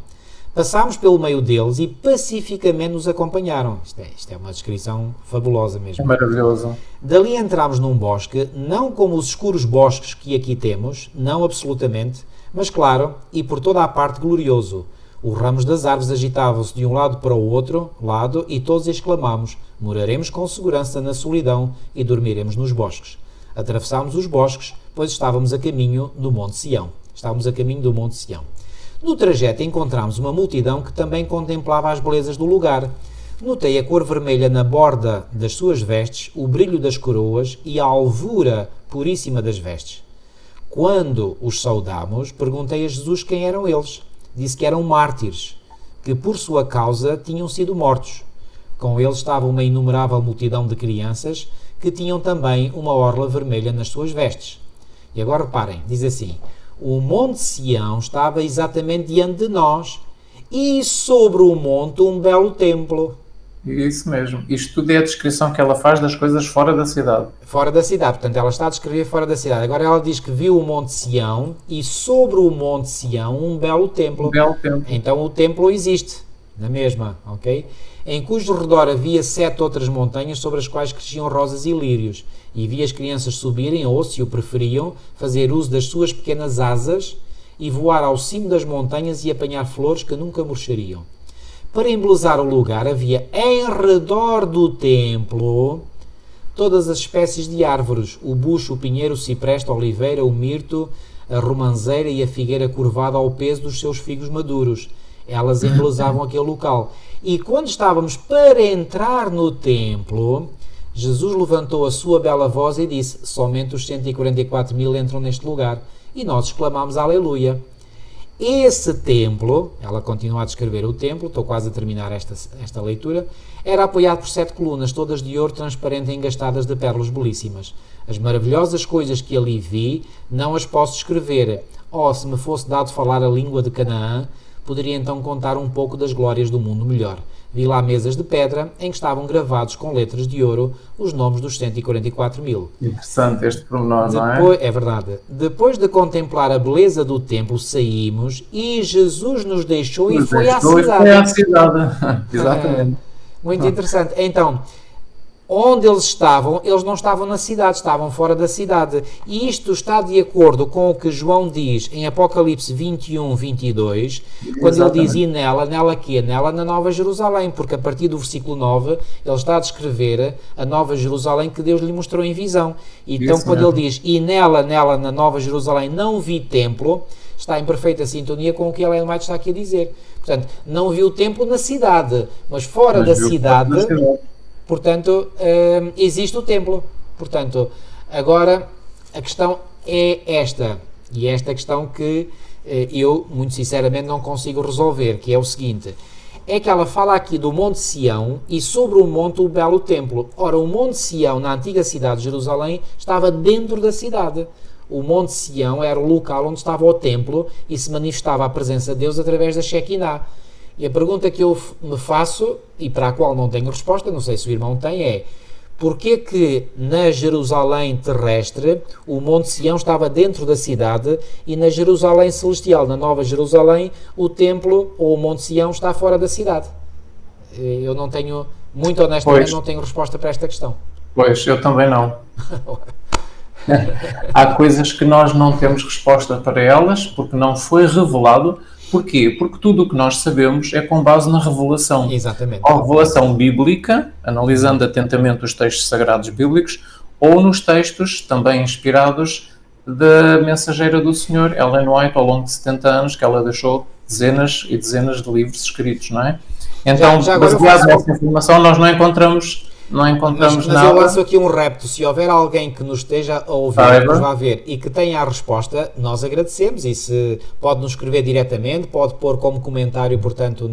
Passámos pelo meio deles e pacificamente nos acompanharam. Isto é uma descrição fabulosa mesmo. É maravilhoso. Dali entramos num bosque, não como os escuros bosques que aqui temos, não absolutamente, mas claro, e por toda a parte glorioso. Os ramos das árvores agitavam-se de um lado para o outro lado e todos exclamámos: moraremos com segurança na solidão e dormiremos nos bosques. Atravessámos os bosques, pois estávamos a caminho do Monte Sião. No trajeto encontramos uma multidão que também contemplava as belezas do lugar. Notei a cor vermelha na borda das suas vestes, o brilho das coroas e a alvura puríssima das vestes. Quando os saudamos, perguntei a Jesus quem eram eles. Disse que eram mártires, que por sua causa tinham sido mortos. Com eles estava uma inumerável multidão de crianças que tinham também uma orla vermelha nas suas vestes. E agora reparem, diz assim: o Monte Sião estava exatamente diante de nós e sobre o monte um belo templo. Isso mesmo. Isto tudo é a descrição que ela faz das coisas fora da cidade. Fora da cidade, portanto ela está a descrever fora da cidade. Agora ela diz que viu o Monte Sião e sobre o Monte Sião um belo templo. Um belo templo. Então o templo existe, na mesma, ok? Em cujo redor havia 7 outras montanhas sobre as quais cresciam rosas e lírios. E vi as crianças subirem, ou se o preferiam, fazer uso das suas pequenas asas e voar ao cimo das montanhas e apanhar flores que nunca murchariam. Para embelezar o lugar havia em redor do templo todas as espécies de árvores: o bucho, o pinheiro, o cipreste, a oliveira, o mirto, a romanceira e a figueira curvada ao peso dos seus figos maduros. Elas embelezavam aquele local. E quando estávamos para entrar no templo, Jesus levantou a sua bela voz e disse: somente os 144.000 entram neste lugar. E nós exclamámos aleluia. Esse templo, ela continua a descrever o templo, estou quase a terminar esta leitura, era apoiado por 7 colunas, todas de ouro transparente engastadas de pérolas belíssimas. As maravilhosas coisas que ali vi, não as posso descrever. Oh, se me fosse dado falar a língua de Canaã, poderia então contar um pouco das glórias do mundo melhor. Vi lá mesas de pedra em que estavam gravados com letras de ouro os nomes dos 144.000. Interessante este pormenor, não é? É verdade. Depois de contemplar a beleza do templo, saímos e Jesus nos deixou e foi à cidade. Foi à cidade. Exatamente. Muito interessante. Então, onde eles não estavam na cidade, estavam fora da cidade. E isto está de acordo com o que João diz em Apocalipse 21, 22, quando ele diz: e nela quê? Nela na Nova Jerusalém, porque a partir do versículo 9 ele está a descrever a Nova Jerusalém que Deus lhe mostrou em visão. Então, quando ele diz: e nela na Nova Jerusalém não vi templo, está em perfeita sintonia com o que Ellen White está aqui a dizer. Portanto, não viu o templo na cidade, mas fora da cidade. Portanto, existe o templo. Portanto, agora a questão é esta. E é esta questão que eu, muito sinceramente, não consigo resolver, que é o seguinte. É que ela fala aqui do Monte Sião e sobre o monte o belo templo. Ora, o Monte Sião, na antiga cidade de Jerusalém, estava dentro da cidade. O Monte Sião era o local onde estava o templo e se manifestava a presença de Deus através da Shekinah. E a pergunta que eu me faço, e para a qual não tenho resposta, não sei se o irmão tem, é: porquê que na Jerusalém terrestre o Monte Sião estava dentro da cidade e na Jerusalém celestial, na Nova Jerusalém, o templo ou o Monte Sião está fora da cidade? Eu não tenho, muito honestamente, não tenho resposta para esta questão. Pois, eu também não. Há coisas que nós não temos resposta para elas porque não foi revelado. Porquê? Porque tudo o que nós sabemos é com base na revelação. Exatamente. Ou revelação bíblica, analisando atentamente os textos sagrados bíblicos, ou nos textos também inspirados da mensageira do Senhor, Ellen White, ao longo de 70 anos, que ela deixou dezenas e dezenas de livros escritos, não é? Então, baseado nessa informação, nós não encontramos mas nada. Eu lanço aqui um repto: se houver alguém que nos esteja a ouvir, que nos vá ver e que tenha a resposta, nós agradecemos. E se pode nos escrever diretamente, pode pôr como comentário, portanto,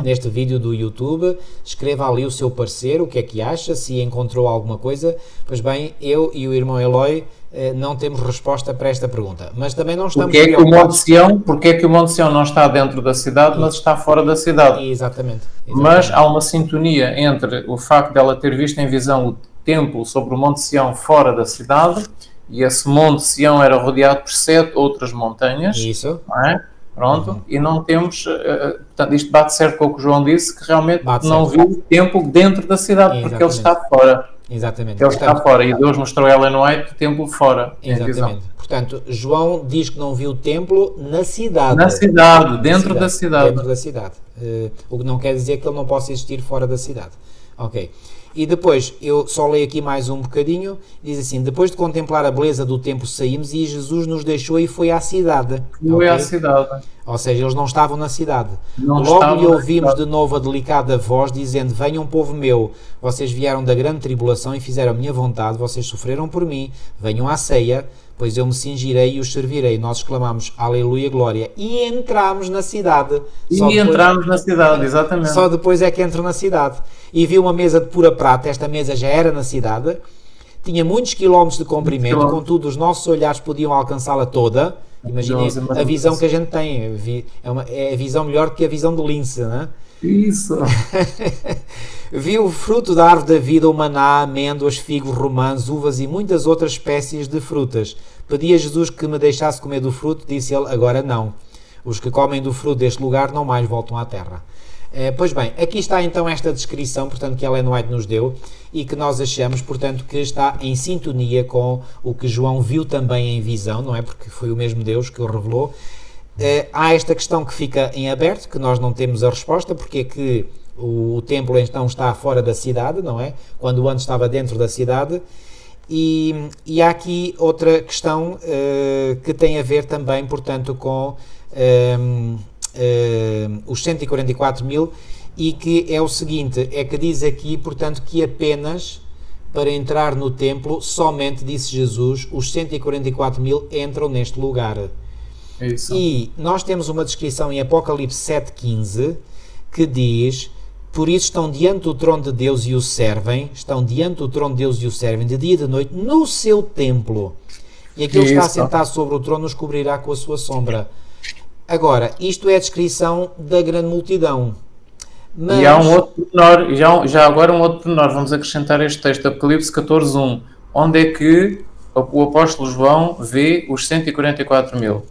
neste vídeo do YouTube, escreva ali o seu parecer, o que é que acha, se encontrou alguma coisa. Pois bem, eu e o irmão Eloy não temos resposta para esta pergunta, mas também não estamos preocupados. Porque é que o Monte Sião não está dentro da cidade, mas está fora da cidade? Exatamente. Mas há uma sintonia entre o facto dela ter visto em visão o templo sobre o Monte Sião fora da cidade, e esse Monte Sião era rodeado por 7 outras montanhas. Isso. Não é? Pronto, e não temos, portanto, isto bate certo com o que o João disse, que realmente Bate não certo. viu o templo dentro da cidade, porque ele está fora. Exatamente. Ele está fora, e Deus mostrou a Ellen White o templo fora, em visão. Exatamente. Portanto, João diz que não viu o templo na cidade. Na cidade, dentro da cidade. Dentro da cidade. O que não quer dizer que ele não possa existir fora da cidade. Ok. E depois, eu só leio aqui mais um bocadinho, diz assim: depois de contemplar a beleza do templo saímos e Jesus nos deixou e foi à cidade. Foi à cidade. Ou seja, eles não estavam na cidade. Não Logo lhe ouvimos de novo a delicada voz dizendo: venham, povo meu, vocês vieram da grande tribulação e fizeram a minha vontade, vocês sofreram por mim, venham à ceia, pois eu me cingirei e os servirei. Nós exclamamos: aleluia, glória, e entramos na cidade. Entramos na cidade, exatamente. Só depois é que entram na cidade. E vi uma mesa de pura prata, esta mesa já era na cidade, tinha muitos quilómetros de comprimento, contudo os nossos olhares podiam alcançá-la toda. Imaginem a visão que a gente tem, é a visão melhor que a visão do lince, não é? Isso! Vi o fruto da árvore da vida, o maná, amêndoas, figos, romãs, uvas e muitas outras espécies de frutas. Pedi a Jesus que me deixasse comer do fruto, disse ele: agora não. Os que comem do fruto deste lugar não mais voltam à terra. Pois bem, aqui está então esta descrição, portanto, que Ellen White nos deu e que nós achamos, portanto, que está em sintonia com o que João viu também em visão, não é? Porque foi o mesmo Deus que o revelou. Há esta questão que fica em aberto, que nós não temos a resposta, porque é que o templo então está fora da cidade, não é? Quando antes estava dentro da cidade. E há aqui outra questão que tem a ver também, portanto, com os 144 mil, e que é o seguinte, é que diz aqui, portanto, que apenas para entrar no templo, somente, disse Jesus, os 144 mil entram neste lugar. Isso. E nós temos uma descrição em Apocalipse 7,15 que diz: por isso estão diante do trono de Deus e o servem, estão diante do trono de Deus e o servem, de dia e de noite, no seu templo. E aquele que está sentado sobre o trono os cobrirá com a sua sombra. Agora, isto é a descrição da grande multidão. Mas... E há um outro pormenor, já agora um outro pormenor, vamos acrescentar este texto, Apocalipse 14:1, onde é que o apóstolo João vê os 144 mil.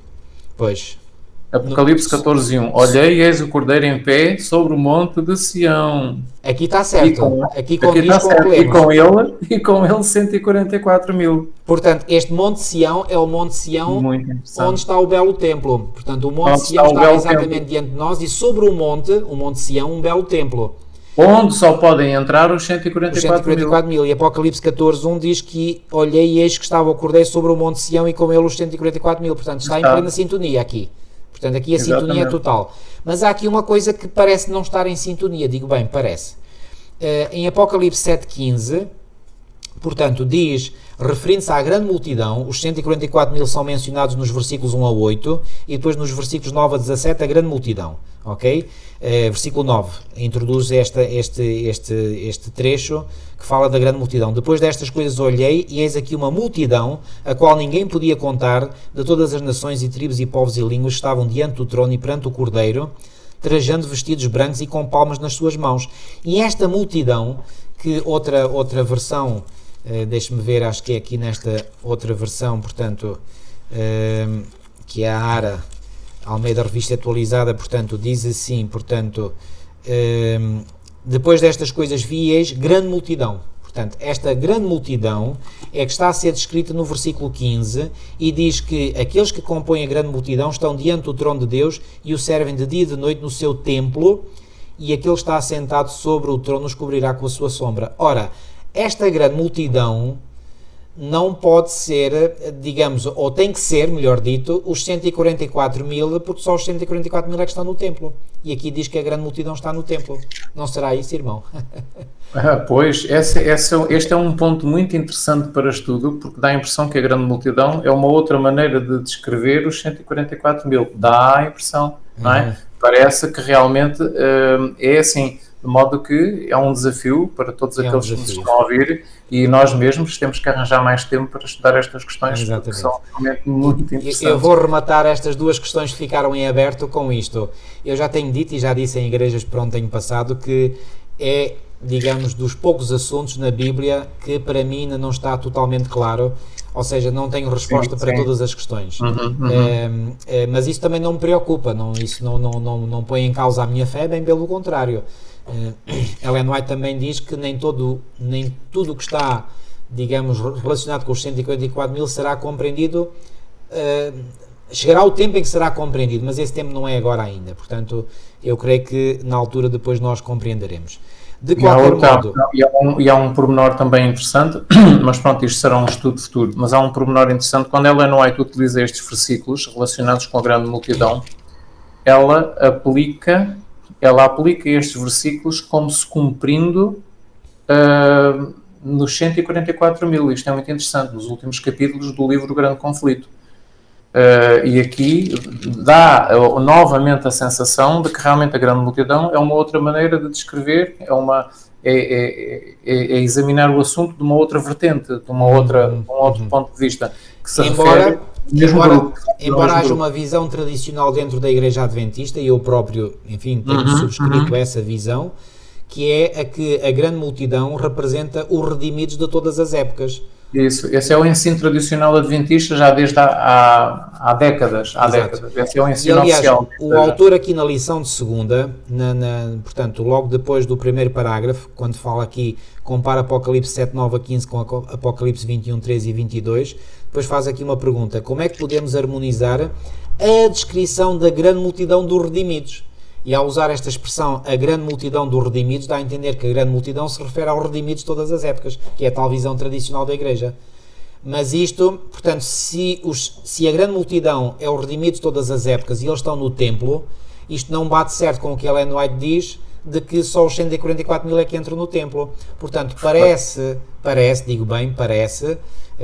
Pois. Apocalipse 14:1, olhei e eis o Cordeiro em pé sobre o monte de Sião. Aqui está certo. Aqui está certo. E com ele 144 mil. Portanto, este Monte Sião é o Monte Sião onde está o belo templo. Portanto, o Monte Sião está exatamente diante de nós e sobre o Monte Sião, um belo templo. Onde só podem entrar os 144 mil. E Apocalipse 14:1 diz que olhei e eis que estava o Cordeiro sobre o Monte Sião e com ele os 144 mil. Portanto, está em plena sintonia aqui. Portanto, aqui a sintonia é total. Mas há aqui uma coisa que parece não estar em sintonia. Digo bem, parece. Em Apocalipse 7,15, portanto, diz, referindo-se à grande multidão, os 144 mil são mencionados nos versículos 1 a 8 e depois nos versículos 9 a 17 a grande multidão. Ok? Versículo 9 introduz este trecho que fala da grande multidão. Depois destas coisas olhei e eis aqui uma multidão, a qual ninguém podia contar, de todas as nações e tribos e povos e línguas, estavam diante do trono e perante o Cordeiro, trajando vestidos brancos e com palmas nas suas mãos. E esta multidão, que outra versão, deixe-me ver, acho que é aqui nesta outra versão, portanto, que é a ARA, Almeida Revista Atualizada, portanto, diz assim, portanto, depois destas coisas vi e eis grande multidão. Portanto, esta grande multidão é que está a ser descrita no versículo 15 e diz que aqueles que compõem a grande multidão estão diante do trono de Deus e o servem de dia e de noite no seu templo, e aquele que está assentado sobre o trono os cobrirá com a sua sombra. Ora, esta grande multidão não pode ser, digamos, ou tem que ser, melhor dito, os 144 mil, porque só os 144 mil é que estão no templo. E aqui diz que a grande multidão está no templo. Não será isso, irmão? Pois, este é um ponto muito interessante para estudo, porque dá a impressão que a grande multidão é uma outra maneira de descrever os 144 mil. Dá a impressão, não é? Parece que realmente é assim, de modo que é um desafio para todos aqueles que nos estão a ouvir, e nós mesmos temos que arranjar mais tempo para estudar estas questões, porque são realmente muito interessantes. Eu vou rematar estas duas questões que ficaram em aberto com isto. Eu já tenho dito e já disse em igrejas por onde tenho passado que é, digamos, dos poucos assuntos na Bíblia que para mim ainda não está totalmente claro, ou seja, não tenho resposta para todas as questões. Mas isso também não me preocupa, isso não põe em causa a minha fé, bem pelo contrário. Ellen White também diz que nem tudo o que está, digamos, relacionado com os 144 mil será compreendido. Chegará o tempo em que será compreendido, mas esse tempo não é agora ainda. Portanto, eu creio que na altura depois nós compreenderemos. De qualquer modo... E há um pormenor também interessante, mas pronto, isto será um estudo futuro, mas há um pormenor interessante. Quando Ellen White utiliza estes versículos relacionados com a grande multidão, ela aplica estes versículos como se cumprindo nos 144 mil. Isto é muito interessante, nos últimos capítulos do livro do Grande Conflito. E aqui dá novamente a sensação de que realmente a grande multidão é uma outra maneira de descrever, é examinar o assunto de uma outra vertente, de um outro ponto de vista, que se refere ao mesmo grupo. Embora haja uma visão tradicional dentro da Igreja Adventista, e eu próprio, enfim, tenho subscrito essa visão, que é a que a grande multidão representa os redimidos de todas as épocas. Isso, esse é o ensino tradicional adventista já desde há décadas. Esse é o ensino oficial. O autor aqui na lição de segunda, portanto, logo depois do primeiro parágrafo, quando fala aqui, compara Apocalipse 7, 9 a 15 com Apocalipse 21, 13 e 22, depois faz aqui uma pergunta: como é que podemos harmonizar a descrição da grande multidão dos redimidos? E ao usar esta expressão, a grande multidão dos redimidos, dá a entender que a grande multidão se refere aos redimidos de todas as épocas, que é a tal visão tradicional da Igreja. Mas isto, portanto, se a grande multidão é os redimidos de todas as épocas e eles estão no templo, isto não bate certo com o que Ellen White diz, de que só os 144 mil é que entram no templo. Portanto, parece,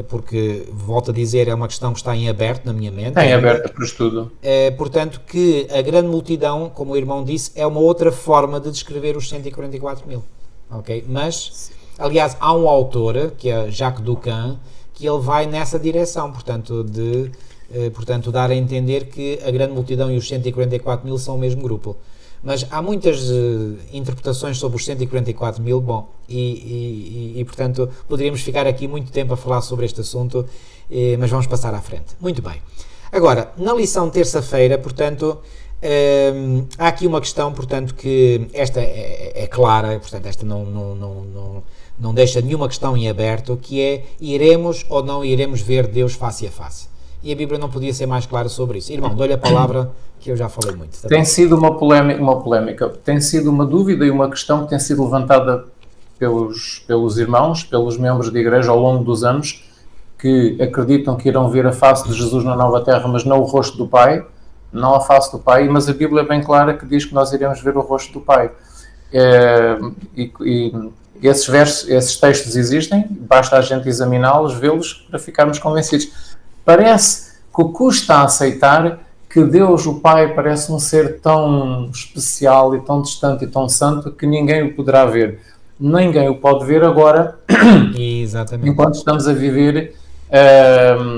porque, volto a dizer, é uma questão que está em aberto na minha mente. Está em aberto para estudo. Portanto, que a grande multidão, como o irmão disse, é uma outra forma de descrever os 144 mil. Okay? Mas, aliás, há um autor, que é Jacques Doucan, que ele vai nessa direção, portanto, dar a entender que a grande multidão e os 144 mil são o mesmo grupo. Mas há muitas interpretações sobre os 144 mil, portanto, poderíamos ficar aqui muito tempo a falar sobre este assunto, mas vamos passar à frente. Muito bem. Agora, na lição terça-feira, portanto, há aqui uma questão, portanto, que esta é clara, portanto, esta não deixa nenhuma questão em aberto, que é: iremos ou não iremos ver Deus face a face? E a Bíblia não podia ser mais clara sobre isso. Irmão, dou-lhe a palavra, que eu já falei muito. Tá tem sido uma polémica, tem sido uma dúvida e uma questão que tem sido levantada pelos irmãos, pelos membros da Igreja ao longo dos anos, que acreditam que irão ver a face de Jesus na nova terra, mas não o rosto do Pai, não a face do Pai, mas a Bíblia é bem clara que diz que nós iremos ver o rosto do Pai. Esses textos existem, basta a gente examiná-los, vê-los, para ficarmos convencidos. Parece que o custa a aceitar que Deus, o Pai, parece um ser tão especial e tão distante e tão santo que ninguém o poderá ver. Ninguém o pode ver agora, exatamente, enquanto estamos a viver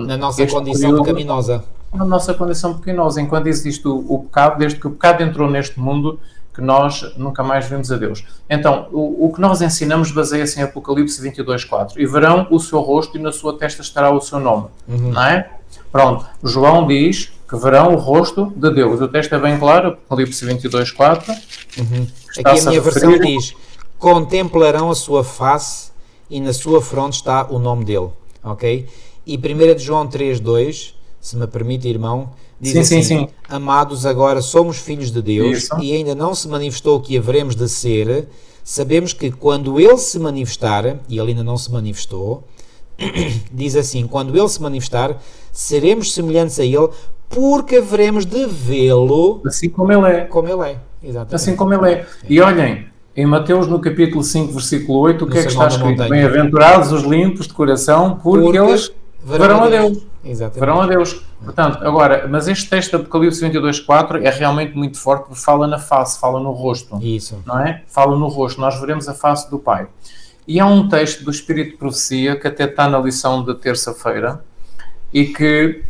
na nossa condição pecaminosa. Na nossa condição pecaminosa, enquanto existe o pecado, desde que o pecado entrou neste mundo, que nós nunca mais vimos a Deus. Então, o que nós ensinamos baseia-se em Apocalipse 22, 4. E verão o seu rosto e na sua testa estará o seu nome. Não é? Pronto. João diz que verão o rosto de Deus. O texto é bem claro, Apocalipse 22, 4. Aqui a minha versão diz: contemplarão a sua face e na sua fronte está o nome dele. Ok? E 1 de João 3, 2, se me permite, irmão, diz sim. Amados, agora somos filhos de Deus. Isso. E ainda não se manifestou o que haveremos de ser. Sabemos que quando Ele se manifestar, e Ele ainda não se manifestou, diz assim: quando Ele se manifestar, seremos semelhantes a Ele, porque haveremos de vê-lo assim como Ele é. Como Ele é, exatamente. Assim como Ele é. E olhem, em Mateus, no capítulo 5, versículo 8, o que é que está escrito? Bem-aventurados os limpos de coração, porque eles verão a Deus. Exatamente. Verão a Deus. Portanto, agora, mas este texto de Apocalipse 22, 4 é realmente muito forte, porque fala na face, fala no rosto. Isso. Não é? Fala no rosto. Nós veremos a face do Pai. E há um texto do Espírito de Profecia, que até está na lição de terça-feira, e que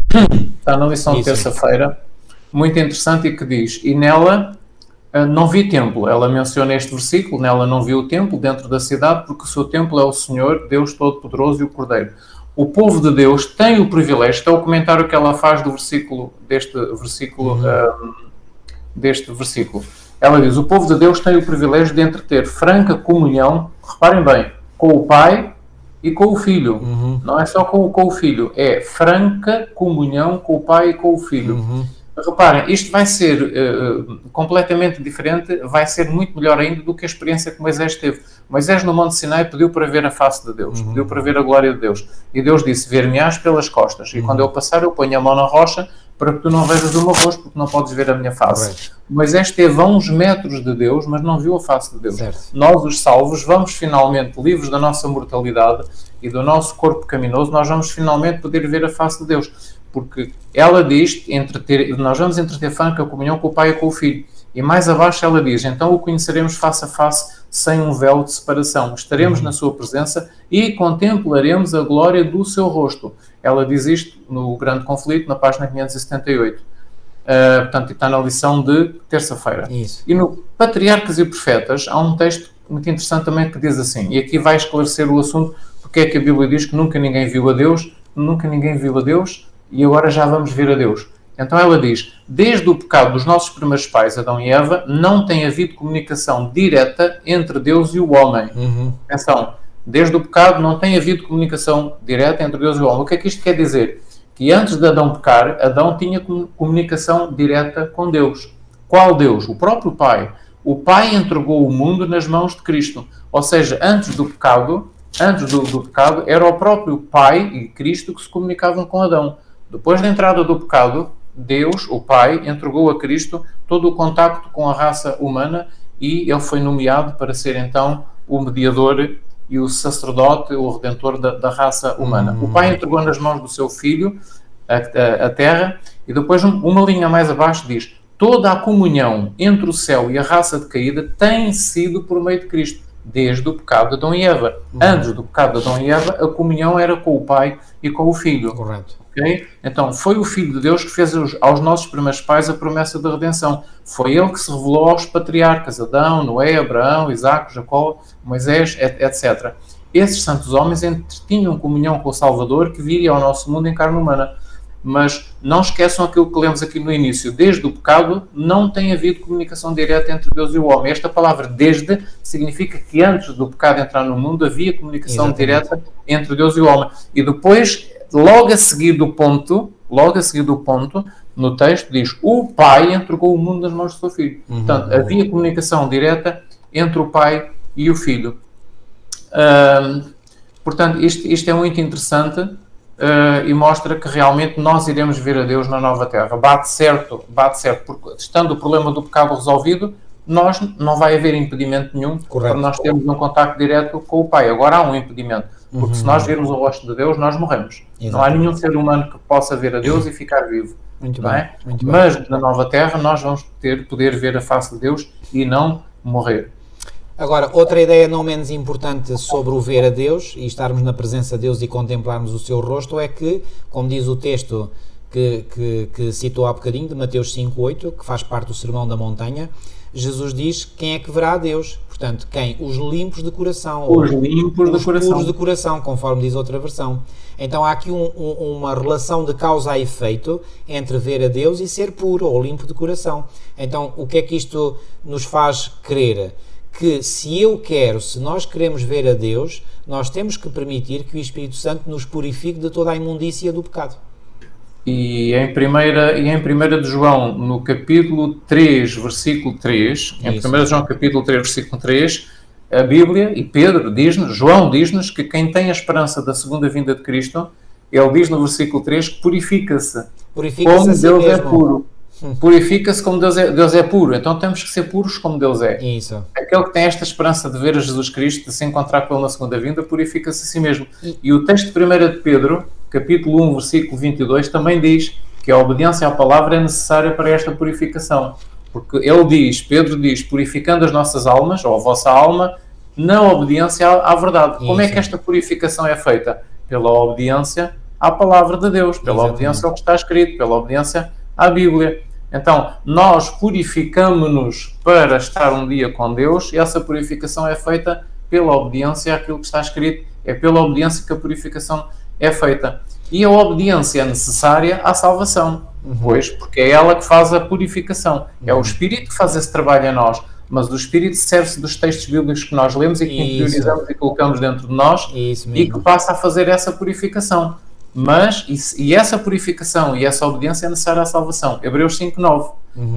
está na lição de terça-feira, muito interessante, e que diz: e nela não vi templo. Ela menciona este versículo: nela não vi o templo dentro da cidade, porque o seu templo é o Senhor, Deus Todo-Poderoso e o Cordeiro. o povo de Deus tem o privilégio, este é o comentário que ela faz do versículo, deste versículo. Ela diz, o povo de Deus tem o privilégio de entreter franca comunhão, reparem bem, com o Pai e com o Filho. Não é só com o Filho, é franca comunhão com o Pai e com o Filho. Reparem, isto vai ser completamente diferente, vai ser muito melhor ainda do que a experiência que Moisés teve. Moisés no Monte Sinai pediu para ver a face de Deus, pediu para ver a glória de Deus. E Deus disse, ver-me-ás pelas costas. E quando eu passar, eu ponho a mão na rocha para que tu não vejas o meu rosto, porque não podes ver a minha face. Correto. Moisés esteve a uns metros de Deus, mas não viu a face de Deus. Certo. Nós, os salvos, vamos finalmente, livres da nossa mortalidade e do nosso corpo pecaminoso, nós vamos finalmente poder ver a face de Deus. Porque ela diz, nós vamos entreter franca comunhão com o Pai e com o Filho. E mais abaixo ela diz, então o conheceremos face a face, sem um véu de separação. Estaremos na sua presença e contemplaremos a glória do seu rosto. Ela diz isto no Grande Conflito, na página 578. Portanto, está na lição de terça-feira. E no Patriarcas e Profetas há um texto muito interessante também que diz assim, e aqui vai esclarecer o assunto, porque é que a Bíblia diz que nunca ninguém viu a Deus, e agora já vamos ver a Deus. Então ela diz, desde o pecado dos nossos primeiros pais, Adão e Eva, não tem havido comunicação direta entre Deus e o homem. Atenção, desde o pecado não tem havido comunicação direta entre Deus e o homem. O que é que isto quer dizer? Que antes de Adão pecar, Adão tinha comunicação direta com Deus. Qual Deus? O próprio Pai. O Pai entregou o mundo nas mãos de Cristo. Ou seja, antes do pecado, era o próprio Pai e Cristo que se comunicavam com Adão. Depois da entrada do pecado, Deus, o Pai, entregou a Cristo todo o contacto com a raça humana e ele foi nomeado para ser então o mediador e o sacerdote, o redentor da raça humana. O Pai entregou nas mãos do seu Filho a terra e depois uma linha mais abaixo diz, toda a comunhão entre o céu e a raça decaída tem sido por meio de Cristo, desde o pecado de Adão e Eva. Antes do pecado de Adão e Eva, a comunhão era com o Pai e com o Filho. Correto. Okay? Então, foi o Filho de Deus que fez aos nossos primeiros pais a promessa da redenção. Foi ele que se revelou aos patriarcas, Adão, Noé, Abraão, Isaac, Jacó, Moisés, etc. Esses santos homens tinham comunhão com o Salvador que viria ao nosso mundo em carne humana. Mas não esqueçam aquilo que lemos aqui no início. Desde o pecado não tem havido comunicação direta entre Deus e o homem. Esta palavra desde significa que antes do pecado entrar no mundo havia comunicação direta entre Deus e o homem. E depois, logo a seguir do ponto, no texto diz, o Pai entregou o mundo nas mãos do seu Filho. Portanto, havia comunicação direta entre o Pai e o Filho. Portanto, isto é muito interessante. E mostra que realmente nós iremos ver a Deus na nova terra. Bate certo, porque estando o problema do pecado resolvido, não vai haver impedimento nenhum para nós termos um contacto direto com o Pai. Agora há um impedimento, porque se nós virmos o rosto de Deus, nós morremos. Exatamente. Não há nenhum ser humano que possa ver a Deus e ficar vivo. Muito bem. Mas na nova terra nós vamos poder ver a face de Deus e não morrer. Agora, outra ideia não menos importante sobre o ver a Deus e estarmos na presença de Deus e contemplarmos o seu rosto é que, como diz o texto que citou há bocadinho, de Mateus 5,8, que faz parte do Sermão da Montanha, Jesus diz, quem é que verá a Deus? Portanto, quem? Os limpos de coração. Os puros de coração, conforme diz outra versão. Então há aqui uma relação de causa a efeito entre ver a Deus e ser puro ou limpo de coração. Então, o que é que isto nos faz crer? Que se nós queremos ver a Deus, nós temos que permitir que o Espírito Santo nos purifique de toda a imundícia do pecado. E em 1 de João, no capítulo 3, versículo 3, em 1 de João, capítulo 3, versículo 3, a Bíblia e Pedro diz-nos, João diz-nos que quem tem a esperança da segunda vinda de Cristo, ele diz no versículo 3 que purifica-se como Deus é puro. Purifica-se como Deus é puro, então temos que ser puros como Deus é. Isso. Aquele que tem esta esperança de ver a Jesus Cristo, de se encontrar com Ele na segunda vinda, purifica-se a si mesmo. E o texto de 1 de Pedro, capítulo 1, versículo 22, também diz que a obediência à palavra é necessária para esta purificação. Porque Pedro diz, purificando as nossas almas, ou a vossa alma, na obediência à verdade. Como é que esta purificação é feita? Pela obediência à palavra de Deus, pela obediência ao que está escrito, pela obediência à Bíblia. Então, nós purificamos-nos para estar um dia com Deus e essa purificação é feita pela obediência àquilo que está escrito. É pela obediência que a purificação é feita. E a obediência é necessária à salvação, pois, porque é ela que faz a purificação. É o Espírito que faz esse trabalho em nós, mas o Espírito serve-se dos textos bíblicos que nós lemos e que interiorizamos e colocamos dentro de nós e que passa a fazer essa purificação. Mas, e essa purificação e essa obediência é necessária à salvação. Hebreus 5:9.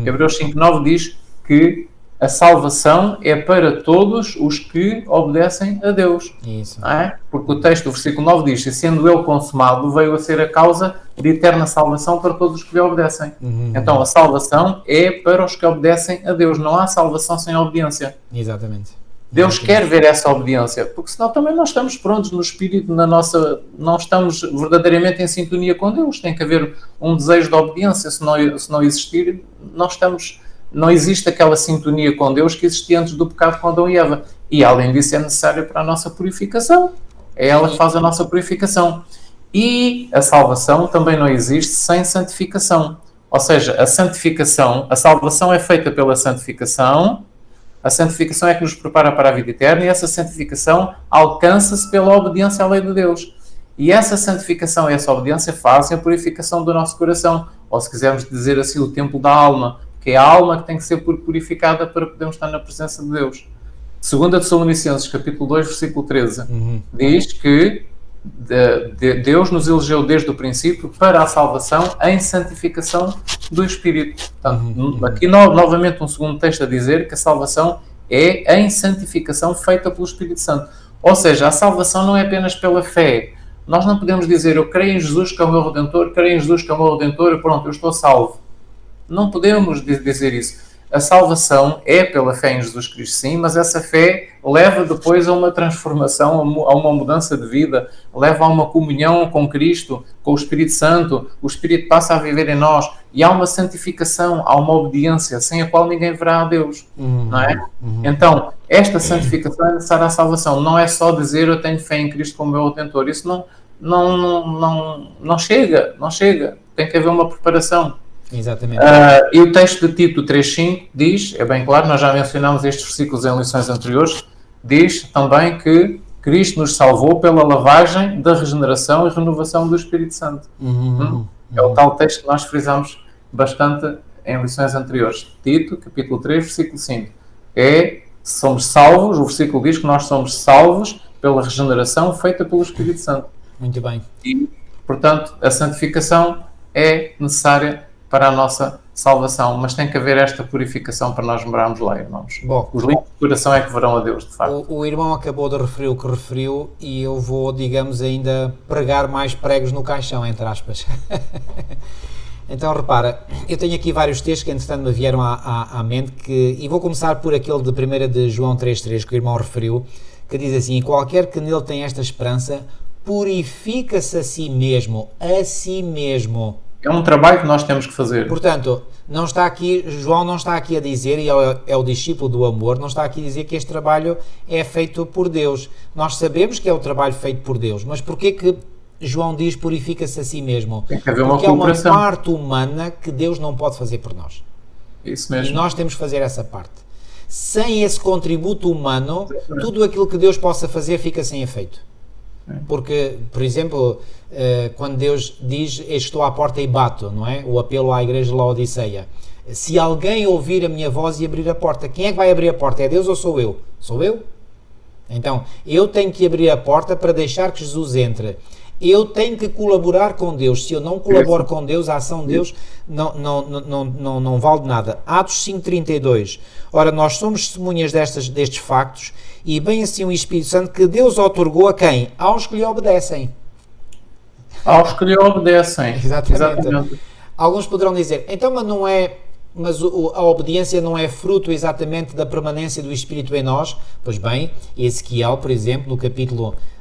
Hebreus 5:9 diz que a salvação é para todos os que obedecem a Deus. Isso. Não é? Porque o texto do versículo 9 diz: e sendo ele consumado, veio a ser a causa de eterna salvação para todos os que lhe obedecem. Então a salvação é para os que obedecem a Deus. Não há salvação sem obediência. Exatamente. Deus quer ver essa obediência, porque senão também não estamos prontos no espírito, não estamos verdadeiramente em sintonia com Deus. Tem que haver um desejo de obediência. Se não existir, não existe aquela sintonia com Deus que existia antes do pecado com Adão e Eva. E além disso é necessário para a nossa purificação. É ela que faz a nossa purificação. E a salvação também não existe sem santificação. Ou seja, a salvação é feita pela santificação. A santificação é que nos prepara para a vida eterna e essa santificação alcança-se pela obediência à lei de Deus. E essa santificação e essa obediência fazem a purificação do nosso coração. Ou se quisermos dizer assim, o templo da alma, que é a alma que tem que ser purificada para podermos estar na presença de Deus. 2 Tessalonicenses, capítulo 2, versículo 13, diz que Deus nos elegeu desde o princípio para a salvação em santificação do Espírito. Portanto, aqui novamente um segundo texto a dizer que a salvação é em santificação feita pelo Espírito Santo. Ou seja, a salvação não é apenas pela fé. Nós não podemos dizer, eu creio em Jesus que é o meu Redentor, creio em Jesus que é o meu Redentor e pronto, eu estou salvo. Não podemos dizer isso. A salvação é pela fé em Jesus Cristo, sim, mas essa fé leva depois a uma transformação, a uma mudança de vida, leva a uma comunhão com Cristo, com o Espírito Santo. O Espírito passa a viver em nós e há uma santificação, há uma obediência, sem a qual ninguém verá a Deus. Não é? Então, esta santificação é necessária à salvação. Não é só dizer eu tenho fé em Cristo como meu Redentor. Isso não chega. Tem que haver uma preparação. Exatamente. E o texto de Tito 3.5 diz, é bem claro, nós já mencionámos estes versículos em lições anteriores, diz também que Cristo nos salvou pela lavagem da regeneração e renovação do Espírito Santo. É o tal texto que nós frisámos bastante em lições anteriores. Tito, capítulo 3, versículo 5. Somos salvos, o versículo diz que nós somos salvos pela regeneração feita pelo Espírito Santo. Muito bem. E, portanto, a santificação é necessária para a nossa salvação, mas tem que haver esta purificação para nós morarmos lá, irmãos. Os limpos de coração é que verão a Deus, de facto. O irmão acabou de referir o que referiu e eu vou, digamos, ainda pregar mais pregos no caixão, entre aspas. Então, repara, eu tenho aqui vários textos que, entretanto, me vieram à mente, e vou começar por aquele de 1 de João 3.3, que o irmão referiu, que diz assim, qualquer que nele tem esta esperança, purifica-se a si mesmo. É um trabalho que nós temos que fazer. Portanto, João não está aqui a dizer, e ele é o discípulo do amor, não está aqui a dizer que este trabalho é feito por Deus. Nós sabemos que é o trabalho feito por Deus, mas porquê que João diz purifica-se a si mesmo? Tem que haver porque uma cooperação. É uma parte humana que Deus não pode fazer por nós. Isso mesmo. E nós temos que fazer essa parte. Sem esse contributo humano, tudo aquilo que Deus possa fazer fica sem efeito. Porque, por exemplo, quando Deus diz estou à porta e bato, não é? O apelo à igreja de Laodiceia. Se alguém ouvir a minha voz e abrir a porta, quem é que vai abrir a porta? É Deus ou sou eu? Sou eu. Então, eu tenho que abrir a porta para deixar que Jesus entre. Eu tenho que colaborar com Deus. Se eu não colaboro com Deus, a ação de Deus não vale de nada. Atos 5.32. Ora, nós somos testemunhas destes factos e bem assim o Espírito Santo que Deus outorgou a quem? Aos que lhe obedecem. Aos que lhe obedecem. Exatamente. Alguns poderão dizer, então, mas a obediência não é fruto exatamente da permanência do Espírito em nós? Pois bem, Ezequiel, por exemplo,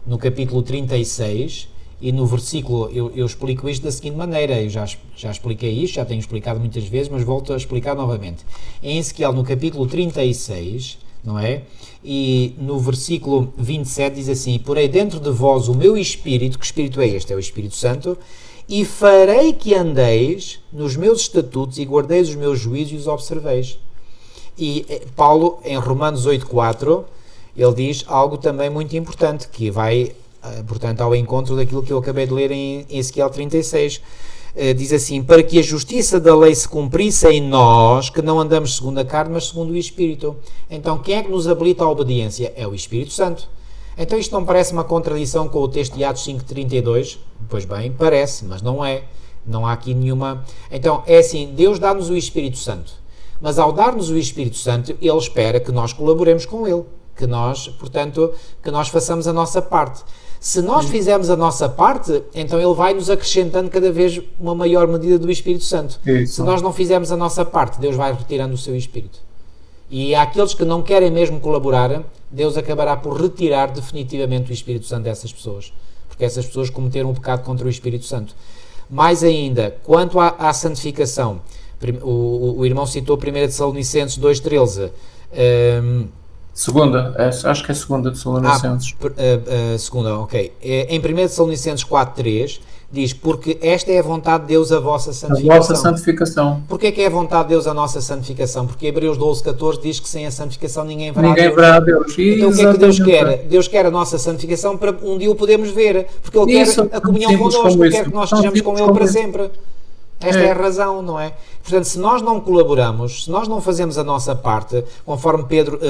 no capítulo 36, e no versículo, eu explico isto da seguinte maneira, eu já expliquei isto, já tenho explicado muitas vezes, mas volto a explicar novamente. Em Ezequiel, no capítulo 36, não é? E no versículo 27 diz assim, porei dentro de vós o meu Espírito, que Espírito é este? É o Espírito Santo, e farei que andeis nos meus estatutos e guardeis os meus juízos e os observeis. E Paulo, em Romanos 8.4, ele diz algo também muito importante, que vai portanto, ao encontro daquilo que eu acabei de ler em Ezequiel 36. Diz assim: para que a justiça da lei se cumprisse em nós, que não andamos segundo a carne, mas segundo o Espírito. Então, quem é que nos habilita à obediência? É o Espírito Santo. Então, isto não parece uma contradição com o texto de Atos 5:32? Pois bem, parece, mas não é. Não há aqui nenhuma... Então, é assim, Deus dá-nos o Espírito Santo, mas ao dar-nos o Espírito Santo, Ele espera que nós colaboremos com Ele, que nós, portanto, que nós façamos a nossa parte. Se nós fizermos a nossa parte, então Ele vai nos acrescentando cada vez uma maior medida do Espírito Santo. Isso. Se nós não fizermos a nossa parte, Deus vai retirando o seu Espírito. E àqueles que não querem mesmo colaborar, Deus acabará por retirar definitivamente o Espírito Santo dessas pessoas, porque essas pessoas cometeram um pecado contra o Espírito Santo. Mais ainda, quanto à santificação, o irmão citou 1 Tessalonicenses 2:13. Segunda, acho que é segunda de Tessalonicenses. Segunda, ok. Em 1 Tessalonicenses 4:3 diz: porque esta é a vontade de Deus, a vossa santificação. A vossa santificação. Porquê que é a vontade de Deus a nossa santificação? Porque Hebreus 12:14 diz que sem a santificação ninguém verá a Deus. Então o que é que Deus quer? Deus quer a nossa santificação para um dia o podermos ver, porque Ele quer a comunhão connosco, quer que nós estejamos com Ele para sempre. Esta é a razão, não é? Portanto, se nós não colaboramos, se nós não fazemos a nossa parte, conforme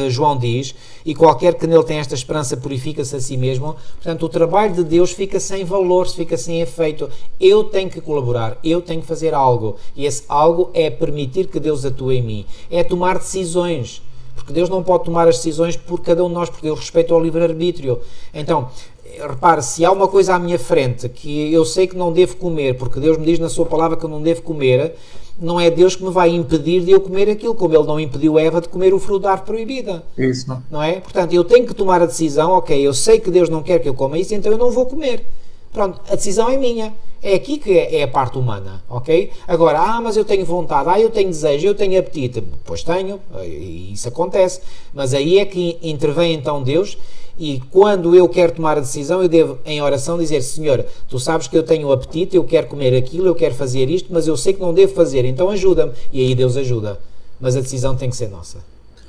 João diz, e qualquer que nele tem esta esperança purifica-se a si mesmo, portanto, o trabalho de Deus fica sem valor, fica sem efeito. Eu tenho que colaborar, eu tenho que fazer algo, e esse algo é permitir que Deus atue em mim, é tomar decisões, porque Deus não pode tomar as decisões por cada um de nós, porque Deus respeita o livre-arbítrio. Então, repare, se há uma coisa à minha frente que eu sei que não devo comer, porque Deus me diz na sua palavra que eu não devo comer, não é Deus que me vai impedir de eu comer aquilo, como Ele não impediu Eva de comer o fruto da árvore proibida. Isso. Não é? Portanto, eu tenho que tomar a decisão, ok, eu sei que Deus não quer que eu coma isso, então eu não vou comer. Pronto, a decisão é minha. É aqui que é a parte humana, ok? Agora, mas eu tenho vontade, eu tenho desejo, eu tenho apetite. Pois tenho, e isso acontece. Mas aí é que intervém então Deus, e quando eu quero tomar a decisão, eu devo, em oração, dizer: Senhor, Tu sabes que eu tenho apetite, eu quero comer aquilo, eu quero fazer isto, mas eu sei que não devo fazer, então ajuda-me. E aí Deus ajuda. Mas a decisão tem que ser nossa.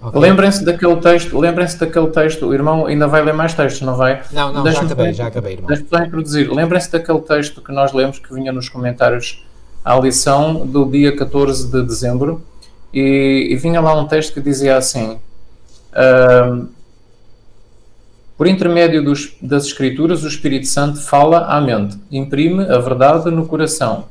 Okay? Lembrem-se daquele texto, o irmão ainda vai ler mais textos, não vai? Não, já acabei, irmão. Deixa-me só introduzir. Lembrem-se daquele texto que nós lemos, que vinha nos comentários à lição do dia 14 de dezembro, e vinha lá um texto que dizia assim: por intermédio das Escrituras, o Espírito Santo fala à mente, imprime a verdade no coração,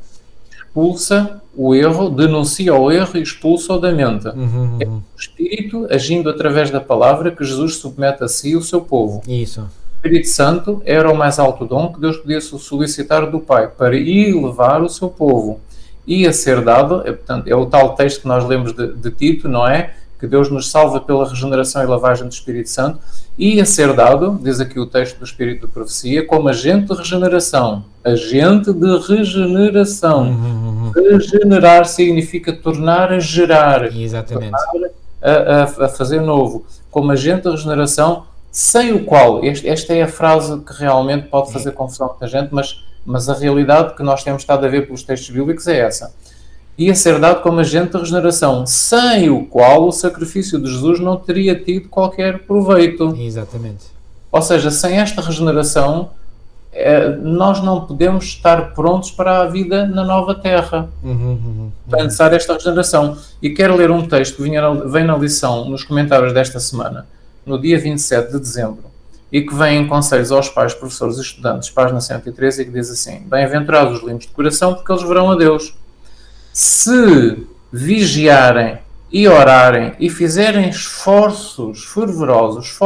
expulsa o erro, denuncia o erro e expulsa-o da mente. É o Espírito agindo através da palavra que Jesus submete a si e o seu povo. Isso. O Espírito Santo era o mais alto dom que Deus podia solicitar do Pai para elevar o seu povo. Ia ser dado, portanto, é o tal texto que nós lemos de Tito, não é? Que Deus nos salva pela regeneração e lavagem do Espírito Santo. Ia ser dado, diz aqui o texto do Espírito de Profecia, como agente de regeneração. Agente de regeneração. Regenerar significa tornar a gerar. Exatamente. Tornar a fazer novo. Como agente de regeneração, sem o qual, esta é a frase que realmente pode fazer confusão com a gente, mas a realidade que nós temos estado a ver pelos textos bíblicos é essa. Ia ser dado como agente de regeneração, sem o qual o sacrifício de Jesus não teria tido qualquer proveito. Exatamente. Ou seja, sem esta regeneração, nós não podemos estar prontos para a vida na nova terra. É necessária esta regeneração. E quero ler um texto que vem na lição, nos comentários desta semana, no dia 27 de dezembro, e que vem em conselhos aos pais, professores e estudantes, página 113, e que diz assim: bem-aventurados os limpos de coração, porque eles verão a Deus. Se vigiarem e orarem e fizerem esforços fervorosos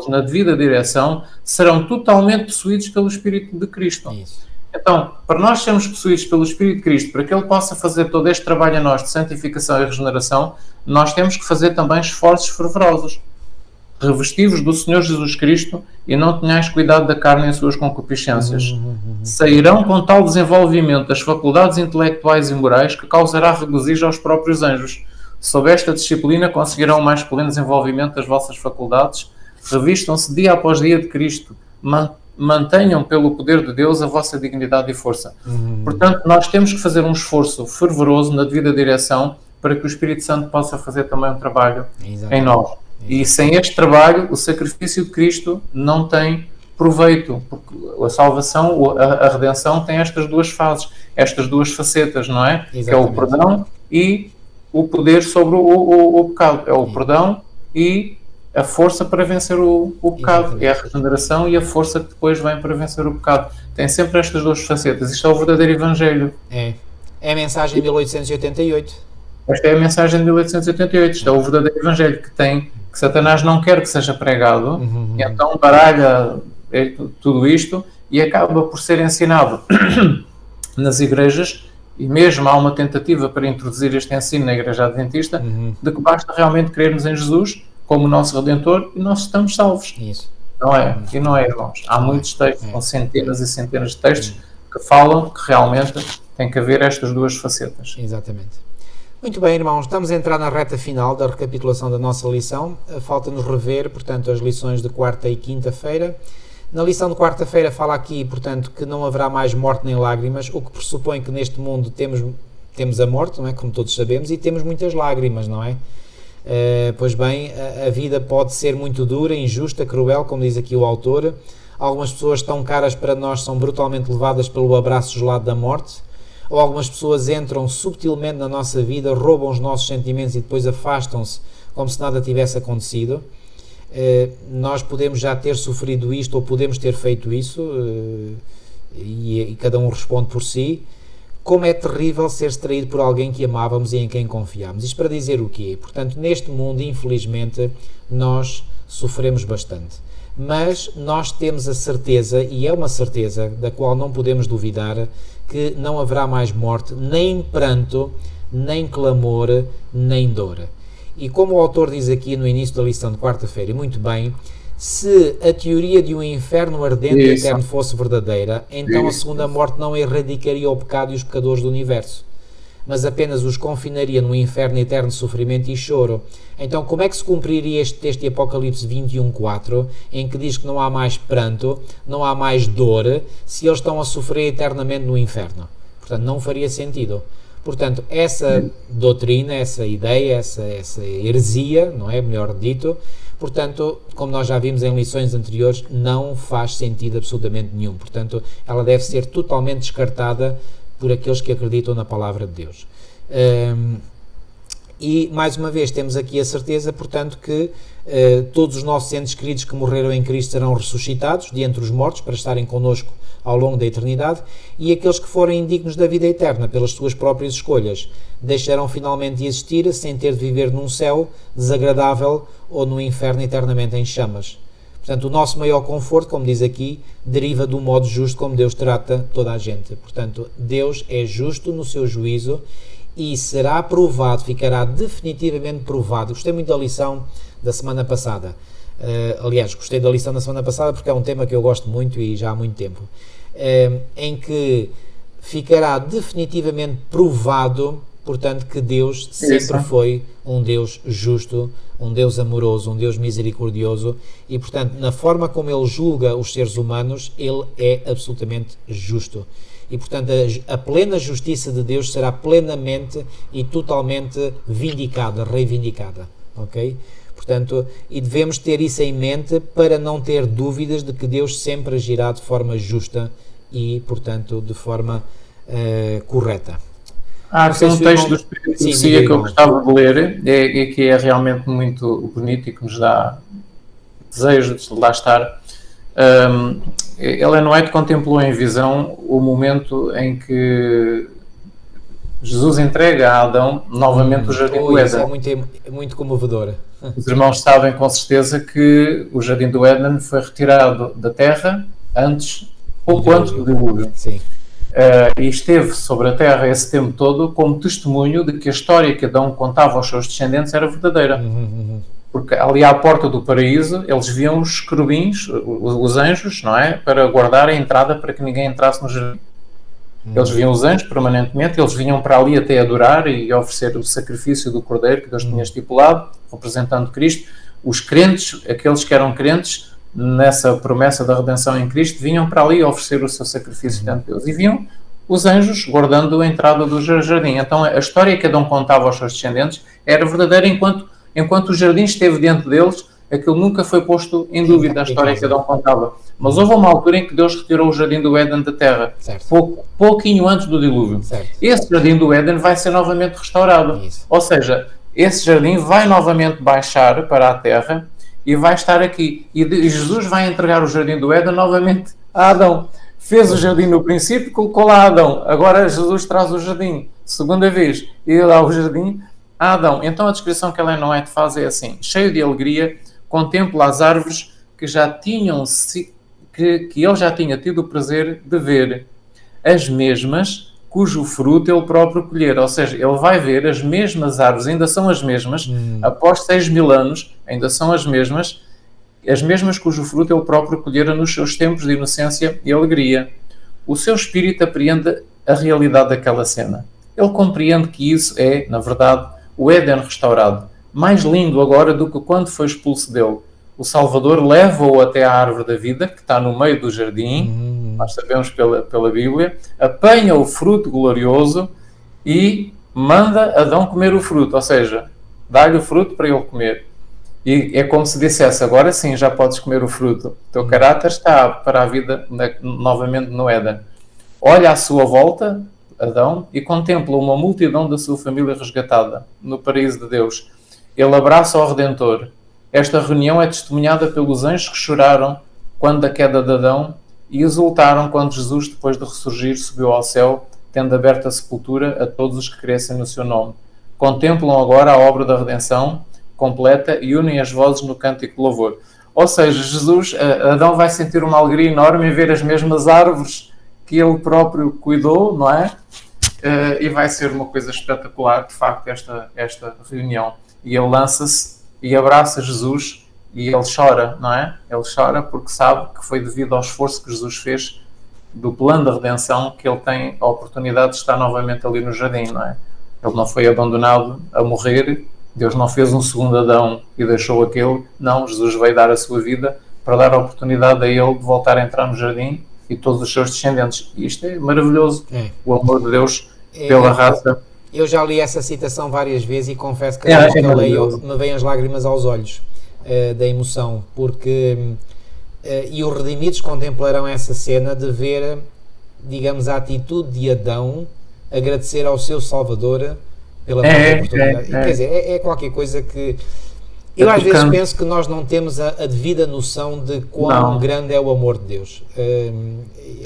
na devida direção, serão totalmente possuídos pelo Espírito de Cristo. Isso. Então, para nós sermos possuídos pelo Espírito de Cristo, para que Ele possa fazer todo este trabalho a nós de santificação e regeneração, nós temos que fazer também esforços fervorosos. Revestivos do Senhor Jesus Cristo e não tenhais cuidado da carne e as suas concupiscências. Sairão com tal desenvolvimento das faculdades intelectuais e morais que causará regozijo aos próprios anjos. Sob esta disciplina conseguirão o mais pleno desenvolvimento das vossas faculdades. Revistam-se dia após dia de Cristo. Mantenham pelo poder de Deus a vossa dignidade e força. Portanto, nós temos que fazer um esforço fervoroso na devida direção para que o Espírito Santo possa fazer também um trabalho em nós. E sem este trabalho, o sacrifício de Cristo não tem proveito, porque a salvação, a redenção tem estas duas fases, estas duas facetas, não é? Exatamente. Que é o perdão e o poder sobre o pecado. É o perdão e a força para vencer o pecado. Exatamente. É a regeneração e a força que depois vem para vencer o pecado. Tem sempre estas duas facetas. Isto é o verdadeiro Evangelho. É a mensagem de 1888. Esta é a mensagem de 1888. Isto é o verdadeiro Evangelho que Satanás não quer que seja pregado, e então baralha tudo isto e acaba por ser ensinado nas igrejas, e mesmo há uma tentativa para introduzir este ensino na Igreja Adventista, de que basta realmente crermos em Jesus como o nosso Redentor e nós estamos salvos. Isso. Não é? E não é, irmãos. Há muitos textos, com centenas e centenas de textos, que falam que realmente tem que haver estas duas facetas. Exatamente. Muito bem, irmãos, estamos a entrar na reta final da recapitulação da nossa lição. Falta-nos rever, portanto, as lições de quarta e quinta-feira. Na lição de quarta-feira fala aqui, portanto, que não haverá mais morte nem lágrimas, o que pressupõe que neste mundo temos a morte, não é? Como todos sabemos, e temos muitas lágrimas, não é? Pois bem, a vida pode ser muito dura, injusta, cruel, como diz aqui o autor. Algumas pessoas tão caras para nós são brutalmente levadas pelo abraço gelado da morte, ou algumas pessoas entram subtilmente na nossa vida, roubam os nossos sentimentos e depois afastam-se como se nada tivesse acontecido. Nós podemos já ter sofrido isto ou podemos ter feito isso, e cada um responde por si. Como é terrível ser-se traído por alguém que amávamos e em quem confiámos. Isto para dizer o quê? Portanto, neste mundo, infelizmente, nós sofremos bastante. Mas nós temos a certeza, e é uma certeza da qual não podemos duvidar, que não haverá mais morte, nem pranto, nem clamor, nem dor. E como o autor diz aqui no início da lição de quarta-feira, e muito bem, se a teoria de um inferno ardente e eterno fosse verdadeira, então a segunda morte não erradicaria o pecado e os pecadores do universo, mas apenas os confinaria no inferno eterno de sofrimento e choro. Então como é que se cumpriria este texto de Apocalipse 21:4, em que diz que não há mais pranto, não há mais dor, se eles estão a sofrer eternamente no inferno? Portanto, não faria sentido. Portanto, essa doutrina, essa ideia, essa heresia, não é? Melhor dito, portanto, como nós já vimos em lições anteriores, não faz sentido absolutamente nenhum. Portanto, ela deve ser totalmente descartada por aqueles que acreditam na palavra de Deus. E, mais uma vez, temos aqui a certeza, portanto, que todos os nossos entes queridos que morreram em Cristo serão ressuscitados de entre os mortos para estarem connosco ao longo da eternidade, e aqueles que forem indignos da vida eterna pelas suas próprias escolhas deixarão finalmente de existir sem ter de viver num céu desagradável ou no inferno eternamente em chamas. Portanto, o nosso maior conforto, como diz aqui, deriva do modo justo como Deus trata toda a gente. Portanto, Deus é justo no seu juízo e será provado, ficará definitivamente provado. Gostei muito da lição da semana passada. Aliás, gostei da lição da semana passada porque é um tema que eu gosto muito e já há muito tempo. Em que ficará definitivamente provado, portanto, que Deus sempre foi um Deus justo, um Deus amoroso, um Deus misericordioso, e, portanto, na forma como Ele julga os seres humanos, Ele é absolutamente justo. E, portanto, a plena justiça de Deus será plenamente e totalmente vindicada, reivindicada. Ok? Portanto, e devemos ter isso em mente para não ter dúvidas de que Deus sempre agirá de forma justa e, portanto, de forma correta. Há aqui um texto do Espírito de Profecia que eu gostava de ler, e que é realmente muito bonito e que nos dá desejo de lá estar. Ellen White contemplou em visão o momento em que Jesus entrega a Adão novamente o Jardim do Éden. Isso é muito comovedor. Os irmãos sabem com certeza que o Jardim do Éden foi retirado da terra pouco antes do dilúvio. Sim. E esteve sobre a terra esse tempo todo como testemunho de que a história que Adão contava aos seus descendentes era verdadeira. Porque ali à porta do paraíso eles viam os querubins, os anjos, não é? Para guardar a entrada para que ninguém entrasse no jardim. Eles viam os anjos permanentemente, eles vinham para ali até adorar e oferecer o sacrifício do Cordeiro que Deus tinha estipulado, representando Cristo. Os crentes, aqueles que eram crentes nessa promessa da redenção em Cristo, vinham para ali oferecer o seu sacrifício diante de Deus. E viam os anjos guardando a entrada do jardim. Então a história que Adão contava aos seus descendentes era verdadeira enquanto o jardim esteve diante deles, aquilo nunca foi posto em dúvida, a história que Adão contava. Mas houve uma altura em que Deus retirou o jardim do Éden da terra, pouquinho antes do dilúvio. Esse jardim do Éden vai ser novamente restaurado. Ou seja, esse jardim vai novamente baixar para a terra e vai estar aqui. E Jesus vai entregar o jardim do Éden novamente a Adão. Fez o jardim no princípio, colocou lá Adão. Agora Jesus traz o jardim, segunda vez, e dá o jardim a Adão. Então a descrição que Ellen White faz é assim: cheio de alegria, contempla as árvores que ele já tinha tido o prazer de ver, as mesmas cujo fruto ele próprio colher. Ou seja, ele vai ver as mesmas árvores, ainda são as mesmas, após 6.000 anos, ainda são as mesmas cujo fruto ele próprio colhera nos seus tempos de inocência e alegria. O seu espírito apreende a realidade daquela cena. Ele compreende que isso é, na verdade, o Éden restaurado, mais lindo agora do que quando foi expulso dele. O Salvador leva-o até à árvore da vida, que está no meio do jardim, nós sabemos pela Bíblia, apanha o fruto glorioso e manda Adão comer o fruto, ou seja, dá-lhe o fruto para ele comer. E é como se dissesse: agora sim, já podes comer o fruto. O teu caráter está para a vida novamente no Éden. Olha à sua volta, Adão, e contempla uma multidão da sua família resgatada no paraíso de Deus. Ele abraça o Redentor. Esta reunião é testemunhada pelos anjos que choraram quando da queda de Adão e exultaram quando Jesus, depois de ressurgir, subiu ao céu, tendo aberto a sepultura a todos os que crescem no seu nome. Contemplam agora a obra da redenção completa e unem as vozes no cântico de louvor. Ou seja, Adão vai sentir uma alegria enorme em ver as mesmas árvores que ele próprio cuidou, não é? E vai ser uma coisa espetacular, de facto, esta reunião. E ele lança-se e abraça Jesus e ele chora, não é? Ele chora porque sabe que foi devido ao esforço que Jesus fez do plano da redenção que ele tem a oportunidade de estar novamente ali no jardim, não é? Ele não foi abandonado a morrer. Deus não fez um segundo Adão e deixou aquele. Não, Jesus veio dar a sua vida para dar a oportunidade a ele de voltar a entrar no jardim e todos os seus descendentes. E isto é maravilhoso. O amor de Deus pela raça. Eu já li essa citação várias vezes e confesso que cada vez que eu leio me vêm as lágrimas aos olhos da emoção, porque e os redimidos contemplarão essa cena de ver, digamos, a atitude de Adão agradecer ao seu Salvador pela oportunidade. Quer dizer, é qualquer coisa que eu às vezes penso que nós não temos a devida noção de quão grande é o amor de Deus.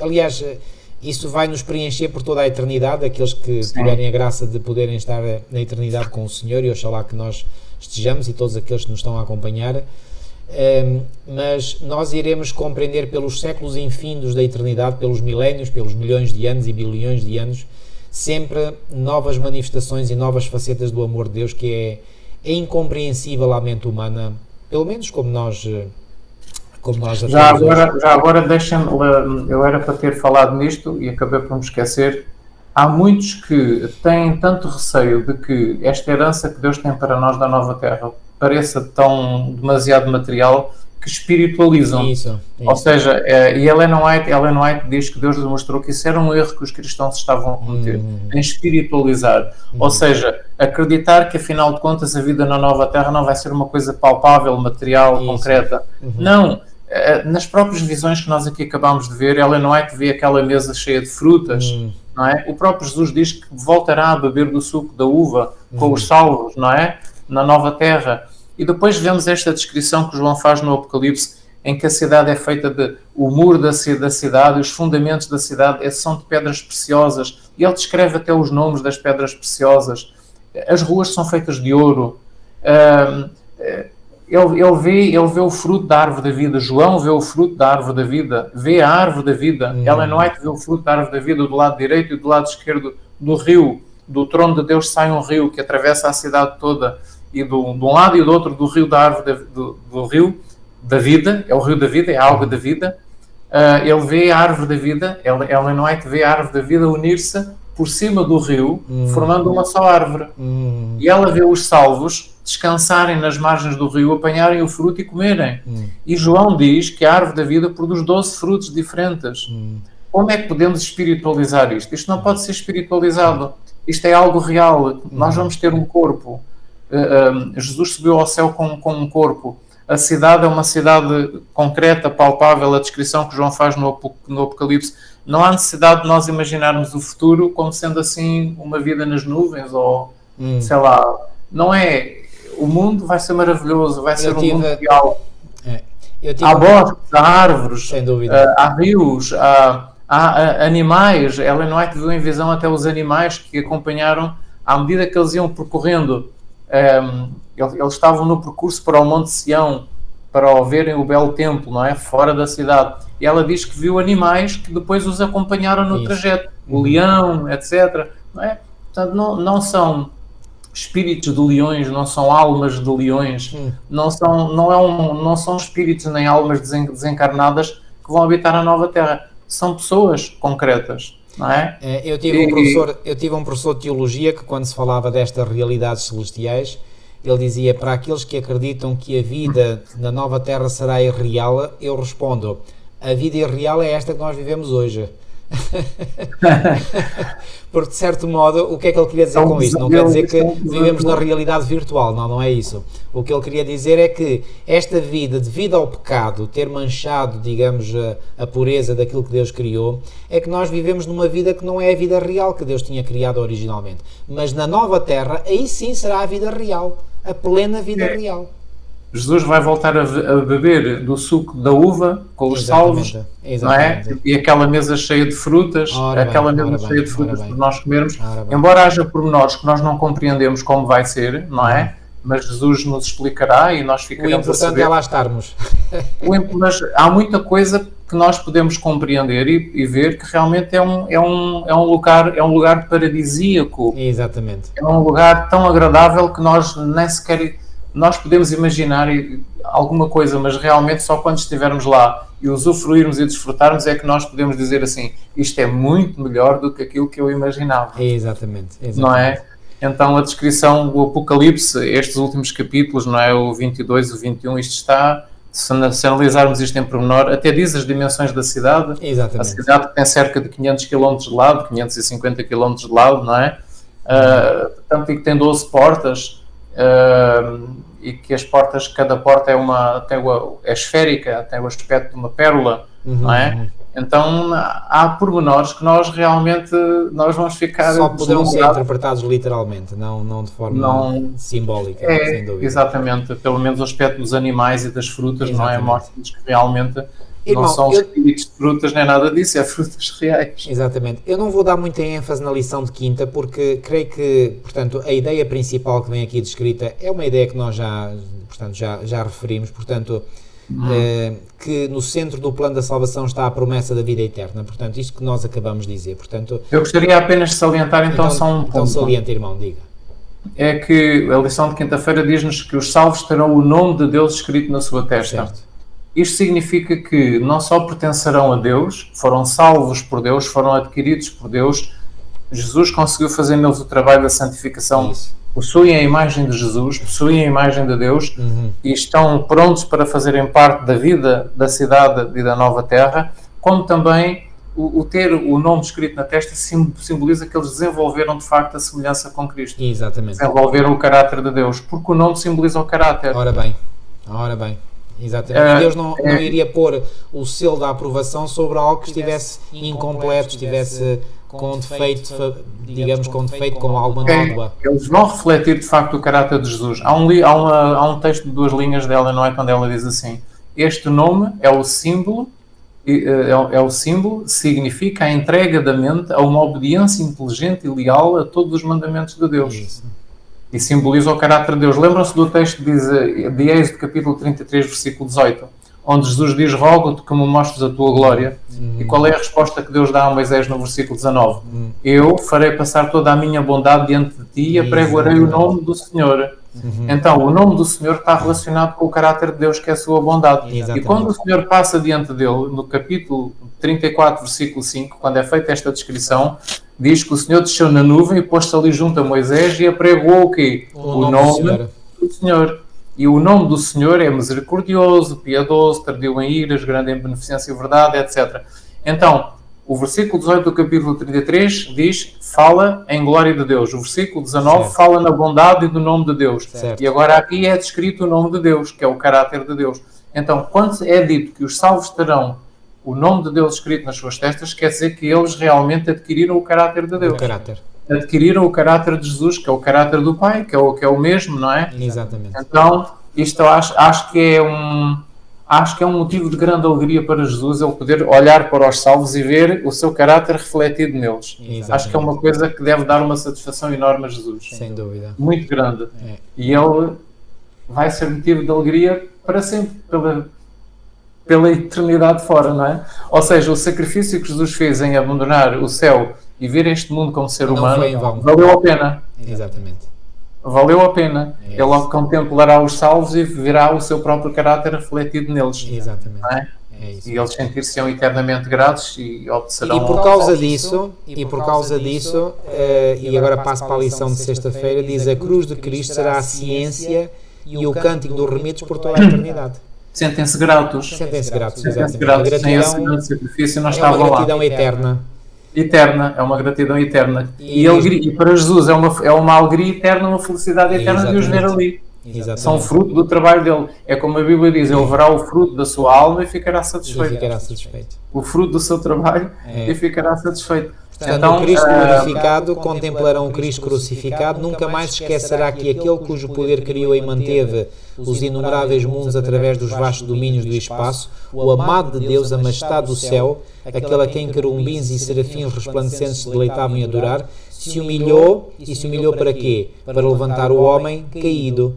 Aliás, isso vai nos preencher por toda a eternidade, aqueles que tiverem a graça de poderem estar na eternidade com o Senhor, e oxalá que nós estejamos, e todos aqueles que nos estão a acompanhar. Mas nós iremos compreender pelos séculos infindos da eternidade, pelos milénios, pelos milhões de anos e bilhões de anos, sempre novas manifestações e novas facetas do amor de Deus, que é incompreensível à mente humana, pelo menos como nós já agora deixem-me, eu era para ter falado nisto e acabei por me esquecer. Há muitos que têm tanto receio de que esta herança que Deus tem para nós da nova terra pareça tão demasiado material, que espiritualizam. Isso. Ou seja, e Ellen White diz que Deus demonstrou que isso era um erro que os cristãos estavam a cometer, em espiritualizar. Ou seja, acreditar que afinal de contas a vida na nova terra não vai ser uma coisa palpável, material, concreta. Não. Nas próprias visões que nós aqui acabámos de ver, Ellen White vê aquela mesa cheia de frutas, não é? O próprio Jesus diz que voltará a beber do suco da uva com os salvos, não é? Na nova terra. E depois vemos esta descrição que João faz no Apocalipse, em que a cidade é feita o muro da cidade, os fundamentos da cidade são de pedras preciosas, e ele descreve até os nomes das pedras preciosas. As ruas são feitas de ouro. Ele vê o fruto da árvore da vida. João vê o fruto da árvore da vida, vê a árvore da vida. Ellen White vê o fruto da árvore da vida do lado direito e do lado esquerdo do rio. Do trono de Deus sai um rio que atravessa a cidade toda, e de um lado e do outro do rio da árvore do rio da vida, é o rio da vida, é a água da vida. Ele vê a árvore da vida, Ellen White vê a árvore da vida unir-se por cima do rio, formando uma só árvore. E ela vê os salvos descansarem nas margens do rio, apanharem o fruto e comerem. E João diz que a árvore da vida produz 12 frutos diferentes. Como é que podemos espiritualizar isto? Isto não pode ser espiritualizado. Isto é algo real. Nós vamos ter um corpo. Jesus subiu ao céu com um corpo. A cidade é uma cidade concreta, palpável, a descrição que João faz no Apocalipse. Não há necessidade de nós imaginarmos o futuro como sendo assim uma vida nas nuvens ou, sei lá, não é. O mundo vai ser maravilhoso, vai ser um mundo real. Há bosques, há árvores, sem dúvida. Há rios, há animais. Ellen White viu em visão até os animais que acompanharam à medida que eles iam percorrendo. Eles estavam no percurso para o Monte Sião, para verem o belo templo, não é? Fora da cidade. E ela diz que viu animais que depois os acompanharam no trajeto. O leão, etc. Não é? Portanto, não são espíritos de leões, não são almas de leões, não são espíritos nem almas desencarnadas que vão habitar a nova Terra. São pessoas concretas, não é? Eu tive um professor de teologia que, quando se falava destas realidades celestiais, ele dizia: para aqueles que acreditam que a vida na nova Terra será irreal, eu respondo: a vida irreal é esta que nós vivemos hoje. Porque, de certo modo, o que é que ele queria dizer com isto? Não quer dizer que vivemos na realidade virtual, não é isso. O que ele queria dizer é que esta vida, devido ao pecado ter manchado, digamos, a pureza daquilo que Deus criou, é que nós vivemos numa vida que não é a vida real que Deus tinha criado originalmente. Mas na nova Terra, aí sim será a vida real, a plena vida real. Jesus vai voltar a beber do suco da uva com os salvos, não é? E aquela mesa cheia de frutas, para nós comermos. Embora haja pormenores que nós não compreendemos como vai ser, não é? Mas Jesus nos explicará e nós ficaremos a saber. O importante é lá estarmos. Mas há muita coisa que nós podemos compreender e ver que realmente é um lugar paradisíaco. Exatamente. É um lugar tão agradável que nós nem sequer... Nós podemos imaginar alguma coisa, mas realmente só quando estivermos lá e usufruirmos e desfrutarmos é que nós podemos dizer assim: isto é muito melhor do que aquilo que eu imaginava. Exatamente. Não é? Então a descrição do Apocalipse, estes últimos capítulos, não é? O 22, o 21, isto está, se analisarmos isto em pormenor, até diz as dimensões da cidade. Exatamente. A cidade tem cerca de 500 km de lado, 550 km de lado, não é? Portanto, e que tem 12 portas. E que as portas, cada porta é esférica, tem o aspecto de uma pérola, não é? Então há pormenores que nós realmente vamos ficar... Só poderão ser interpretados literalmente, não de forma simbólica, sem dúvida. Exatamente, pelo menos o aspecto dos animais e das frutas, não é? Mostra-nos que realmente... Irmão, não são espíritos de frutas nem nada disso, é frutas reais. Exatamente. Eu não vou dar muita ênfase na lição de quinta porque creio que, portanto, a ideia principal que vem aqui descrita é uma ideia que nós já referimos, portanto, que no centro do plano da salvação está a promessa da vida eterna, portanto, isto que nós acabamos de dizer. Portanto, eu gostaria apenas de salientar então só um ponto. Então salienta, irmão, diga. É que a lição de quinta-feira diz-nos que os salvos terão o nome de Deus escrito na sua testa. Certo. Isto significa que não só pertencerão a Deus, foram salvos por Deus, foram adquiridos por Deus. Jesus conseguiu fazer neles o trabalho da santificação. Possuem a imagem de Jesus, possuem a imagem de Deus e estão prontos para fazerem parte da vida da cidade e da nova terra, como também o ter o nome escrito na testa simboliza que eles desenvolveram de facto a semelhança com Cristo. Exatamente. Desenvolveram o caráter de Deus, porque o nome simboliza o caráter. Ora bem. Exatamente. Deus não iria pôr o selo da aprovação sobre algo que estivesse incompleto, estivesse com defeito, digamos, com defeito, com alguma nódoa. Eles vão refletir de facto o caráter de Jesus. Há um texto de 2 linhas dela, não é? Quando ela diz assim: este nome é o símbolo, significa a entrega da mente a uma obediência inteligente e leal a todos os mandamentos de Deus. Isso. E simboliza o caráter de Deus. Lembram-se do texto de Êxodo, capítulo 33, versículo 18, onde Jesus diz: rogo-te que me mostres a tua glória. E qual é a resposta que Deus dá a Moisés no versículo 19? Eu farei passar toda a minha bondade diante de ti e apregoarei o nome do Senhor. Então, o nome do Senhor está relacionado com o caráter de Deus, que é a sua bondade. Exatamente. E quando o Senhor passa diante dele, no capítulo 34, versículo 5, quando é feita esta descrição, diz que o Senhor desceu na nuvem e pôs-se ali junto a Moisés e apregou o quê? O nome do Senhor. E o nome do Senhor é misericordioso, piedoso, tardio em iras, grande em beneficência e verdade, etc. Então, O versículo 18 do capítulo 33 diz, fala em glória de Deus. O versículo 19 Certo. fala na bondade e do nome de Deus. Certo. E agora aqui é descrito o nome de Deus, que é o caráter de Deus. Então, quando é dito que os salvos terão o nome de Deus escrito nas suas testas, quer dizer que eles realmente adquiriram o caráter de Deus. O caráter. Adquiriram o caráter de Jesus, que é o caráter do Pai, que é o mesmo, não é? Exatamente. Então, isto eu acho que é um motivo de grande alegria para Jesus, ele poder olhar para os salvos e ver o seu caráter refletido neles. Exatamente. Acho que é uma coisa que deve dar uma satisfação enorme a Jesus. Sem dúvida. Muito grande. É. E ele vai ser motivo de alegria para sempre, pela eternidade fora, não é? Ou seja, o sacrifício que Jesus fez em abandonar o céu e vir este mundo como ser Não humano, foi em vão. valeu a pena. Exatamente. Valeu a pena. É Ele isso. contemplará os salvos e verá o seu próprio caráter refletido neles. Exatamente. Não é? É isso. E eles sentir-se-ão eternamente gratos e obedecerão. E por causa disso, e agora passo para a lição de sexta-feira, diz: a cruz de Cristo será a ciência e o cântico dos remidos por toda a eternidade. Sentem-se gratos. Sentem-se gratos, Sentem-se exatamente. gratos. A Sem esse gratidão grande sacrifício não é uma estavam lá. gratidão eterna. Eterna. É uma gratidão eterna. E E para Jesus é uma alegria eterna, uma felicidade eterna de os ver ali. Exatamente. São fruto do trabalho dele. É como a Bíblia diz, ele verá o fruto da sua alma e ficará E satisfeito. ficará satisfeito. O fruto do seu trabalho É. e ficará satisfeito. Portanto, o Cristo glorificado contemplarão o Cristo crucificado, nunca mais se esquecerá que aquele cujo poder criou e manteve os inumeráveis mundos através dos vastos domínios do espaço, o amado de Deus, a majestade do céu, aquele a quem querumbins e serafins resplandecentes se deleitavam em adorar, se humilhou, e se humilhou para quê? Para levantar o homem caído,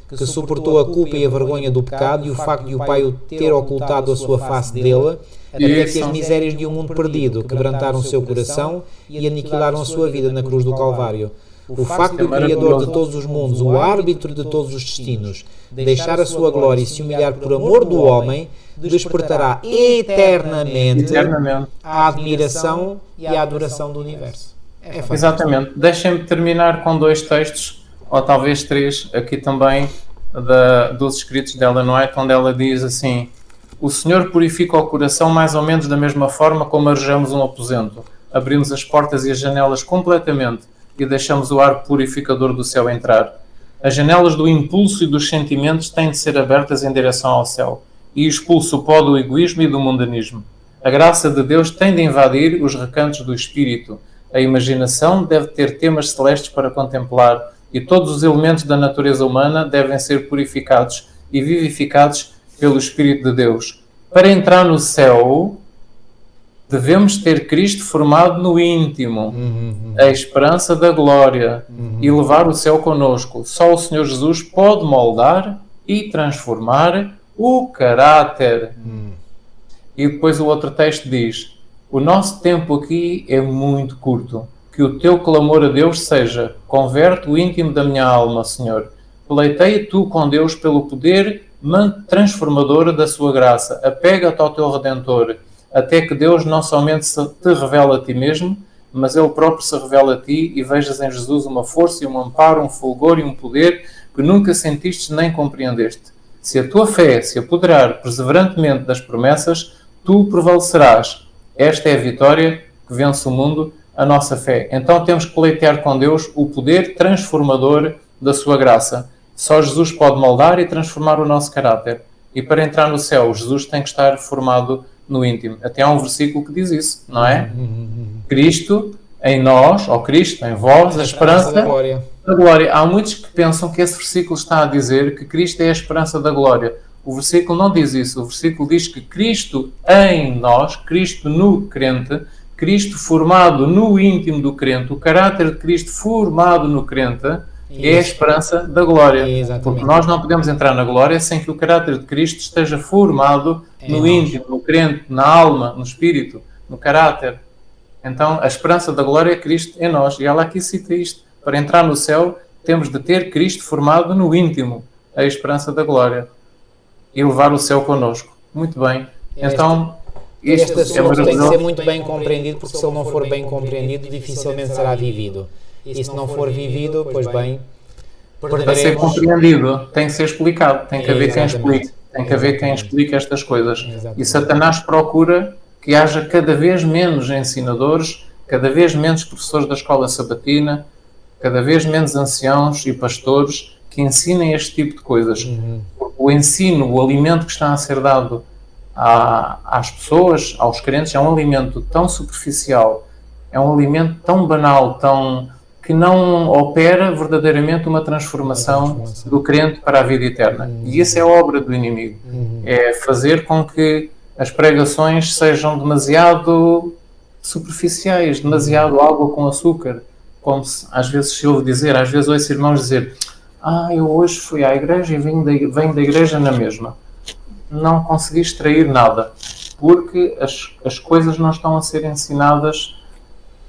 que suportou a culpa e a vergonha do pecado e o facto de o Pai o ter ocultado a sua face dele, até que as misérias de um mundo perdido quebrantaram o seu coração e aniquilaram a sua vida na cruz do Calvário. O facto do Criador de todos os mundos, o árbitro de todos os destinos, deixar a sua glória e se humilhar por amor do homem, despertará eternamente a admiração e a adoração do universo. É fantástico. Exatamente. Deixem-me terminar com 2 textos, ou talvez 3, aqui também, dos escritos dela, não é? Onde ela diz assim: o Senhor purifica o coração mais ou menos da mesma forma como arejamos um aposento. Abrimos as portas e as janelas completamente e deixamos o ar purificador do céu entrar. As janelas do impulso e dos sentimentos têm de ser abertas em direção ao céu e expulsa o pó do egoísmo e do mundanismo. A graça de Deus tem de invadir os recantos do espírito. A imaginação deve ter temas celestes para contemplar e todos os elementos da natureza humana devem ser purificados e vivificados pelo Espírito de Deus. Para entrar no céu, devemos ter Cristo formado no íntimo, a esperança da glória, e levar o céu connosco. Só o Senhor Jesus pode moldar e transformar o caráter. E depois o outro texto diz: o nosso tempo aqui é muito curto. Que o teu clamor a Deus seja: converte o íntimo da minha alma, Senhor. Pleiteia tu com Deus pelo poder transformador da sua graça. Apega-te ao teu Redentor, até que Deus não somente te revela a ti mesmo, mas Ele próprio se revela a ti e vejas em Jesus uma força e um amparo, um fulgor e um poder que nunca sentiste nem compreendeste. Se a tua fé se apoderar perseverantemente das promessas, tu prevalecerás. Esta é a vitória que vence o mundo, a nossa fé. Então temos que pleitear com Deus o poder transformador da sua graça. Só Jesus pode moldar e transformar o nosso caráter. E para entrar no céu, Jesus tem que estar formado no íntimo. Até há um versículo que diz isso, não é? Cristo em nós, ou Cristo em vós, a esperança da glória. da glória. Há muitos que pensam que esse versículo está a dizer que Cristo é a esperança da glória. O versículo não diz isso. O versículo diz que Cristo em nós, Cristo no crente, Cristo formado no íntimo do crente, o caráter de Cristo formado no crente, é a esperança da glória. Exatamente. Porque nós não podemos entrar na glória sem que o caráter de Cristo esteja formado no íntimo, no crente, na alma, no espírito, no caráter. Então, a esperança da glória é Cristo em nós. E ela aqui cita isto. Para entrar no céu, temos de ter Cristo formado no íntimo, a esperança da glória. E levar o céu connosco. Muito bem. Então, Este isto é assunto tem que maravilhoso. ser muito bem compreendido, porque se ele não for bem compreendido, dificilmente será vivido. E se não for vivido, pois bem, Para ser perderemos. compreendido, tem que ser explicado. Tem que haver quem Exatamente. explique. Tem que haver quem explique estas coisas. Exatamente. E Satanás procura que haja cada vez menos ensinadores, cada vez menos professores da escola sabatina, cada vez menos anciãos e pastores que ensinem este tipo de coisas. O ensino, o alimento que está a ser dado às pessoas, aos crentes, é um alimento tão superficial, é um alimento tão banal, que não opera verdadeiramente uma transformação do crente para a vida eterna. E essa é a obra do inimigo. É fazer com que as pregações sejam demasiado superficiais, demasiado água com açúcar. Como às vezes se ouve dizer, às vezes ouço irmãos dizer: eu hoje fui à igreja e venho da igreja na mesma. Não consegui extrair nada, porque as coisas não estão a ser ensinadas,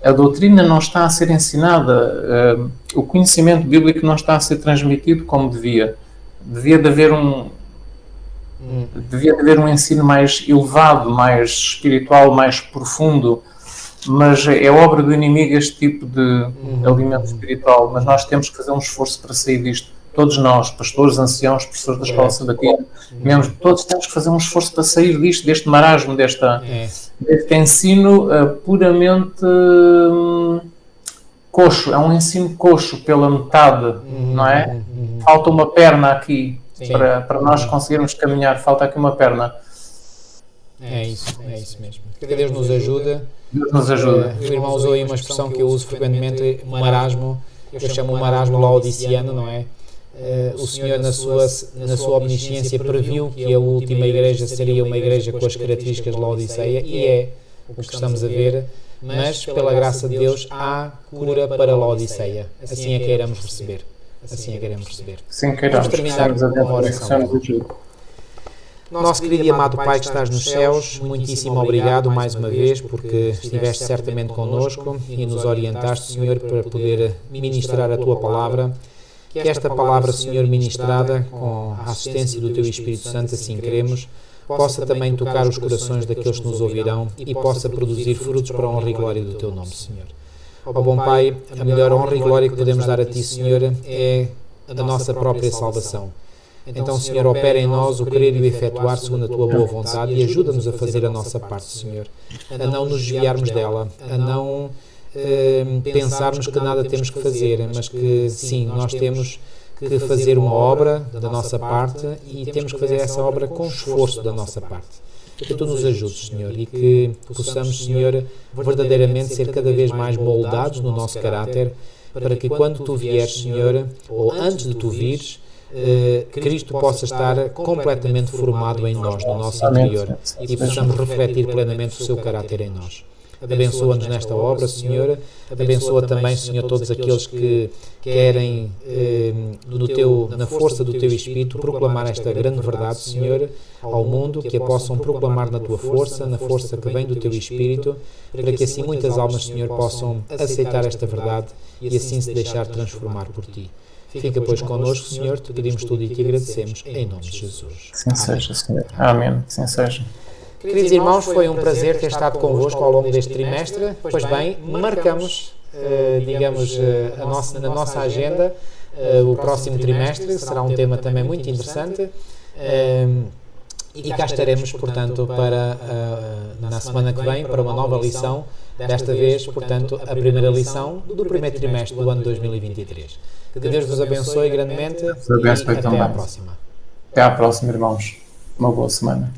a doutrina não está a ser ensinada, o conhecimento bíblico não está a ser transmitido como devia. Devia de haver um ensino mais elevado, mais espiritual, mais profundo, mas é obra do inimigo este tipo de alimento espiritual. Mas nós temos que fazer um esforço para sair disto. Todos nós, pastores, anciãos, professores da escola sabatina, todos temos que fazer um esforço para sair disto, deste marasmo, deste ensino puramente coxo. É um ensino coxo pela metade, não é? Falta uma perna aqui para nós conseguirmos caminhar, falta aqui uma perna. É isso mesmo. Que Deus nos ajuda. Deus nos ajuda. O irmão usou aí uma expressão que eu uso frequentemente, marasmo. Eu chamo o marasmo laodiciano, não é? O Senhor, na sua omnisciência, previu que a última igreja seria uma igreja com as características de Laodiceia, e é o que estamos a ver, mas pela graça de Deus há cura para Laodiceia. Assim é que iremos receber. Assim Vamos terminar com uma oração. Nosso querido e amado Pai que estás nos céus, muitíssimo obrigado mais uma vez, porque estiveste certamente connosco e nos orientaste, Senhor, para poder ministrar a Tua palavra. Que esta palavra, Senhor, ministrada com a assistência do Teu Espírito Santo, assim queremos, possa também tocar os corações daqueles que nos ouvirão e possa produzir frutos para a honra e glória do Teu nome, Senhor. Ó bom Pai, a melhor honra e glória que podemos dar a Ti, Senhor, é a nossa própria salvação. Então, Senhor, opera em nós o querer e o efetuar segundo a Tua boa vontade e ajuda-nos a fazer a nossa parte, Senhor. A não nos desviarmos dela, a não pensarmos que nada temos que fazer, mas que sim, nós temos que fazer uma obra da nossa parte e temos que fazer essa obra com esforço da nossa parte. Que Tu nos ajudes, Senhor, e que possamos, Senhor, verdadeiramente ser cada vez mais moldados no nosso caráter, para que quando Tu vieres, Senhor, ou antes de Tu vires, Cristo possa estar completamente formado em nós, no nosso interior, e possamos refletir plenamente o Seu caráter em nós. Abençoa-nos nesta obra, Senhor. Abençoa também, Senhor, todos aqueles que querem, na força do Teu Espírito, proclamar esta grande verdade, Senhor, ao mundo, que a possam proclamar na Tua força, na força que vem do Teu Espírito, para que assim muitas almas, Senhor, possam aceitar esta verdade e assim se deixar transformar por Ti. Fica, pois, connosco, Senhor, Te pedimos tudo e Te agradecemos, em nome de Jesus. Assim seja, Senhor. Amém. Assim seja. Queridos irmãos, foi um prazer ter estado convosco ao longo deste trimestre. Pois bem, marcamos, na nossa agenda o próximo trimestre. Será um tema também muito interessante. E cá estaremos, portanto, na semana que vem, para uma nova lição. Desta vez, portanto, a primeira lição do primeiro trimestre do ano 2023. Que Deus vos abençoe grandemente e até à próxima. Até à próxima, irmãos. Uma boa semana.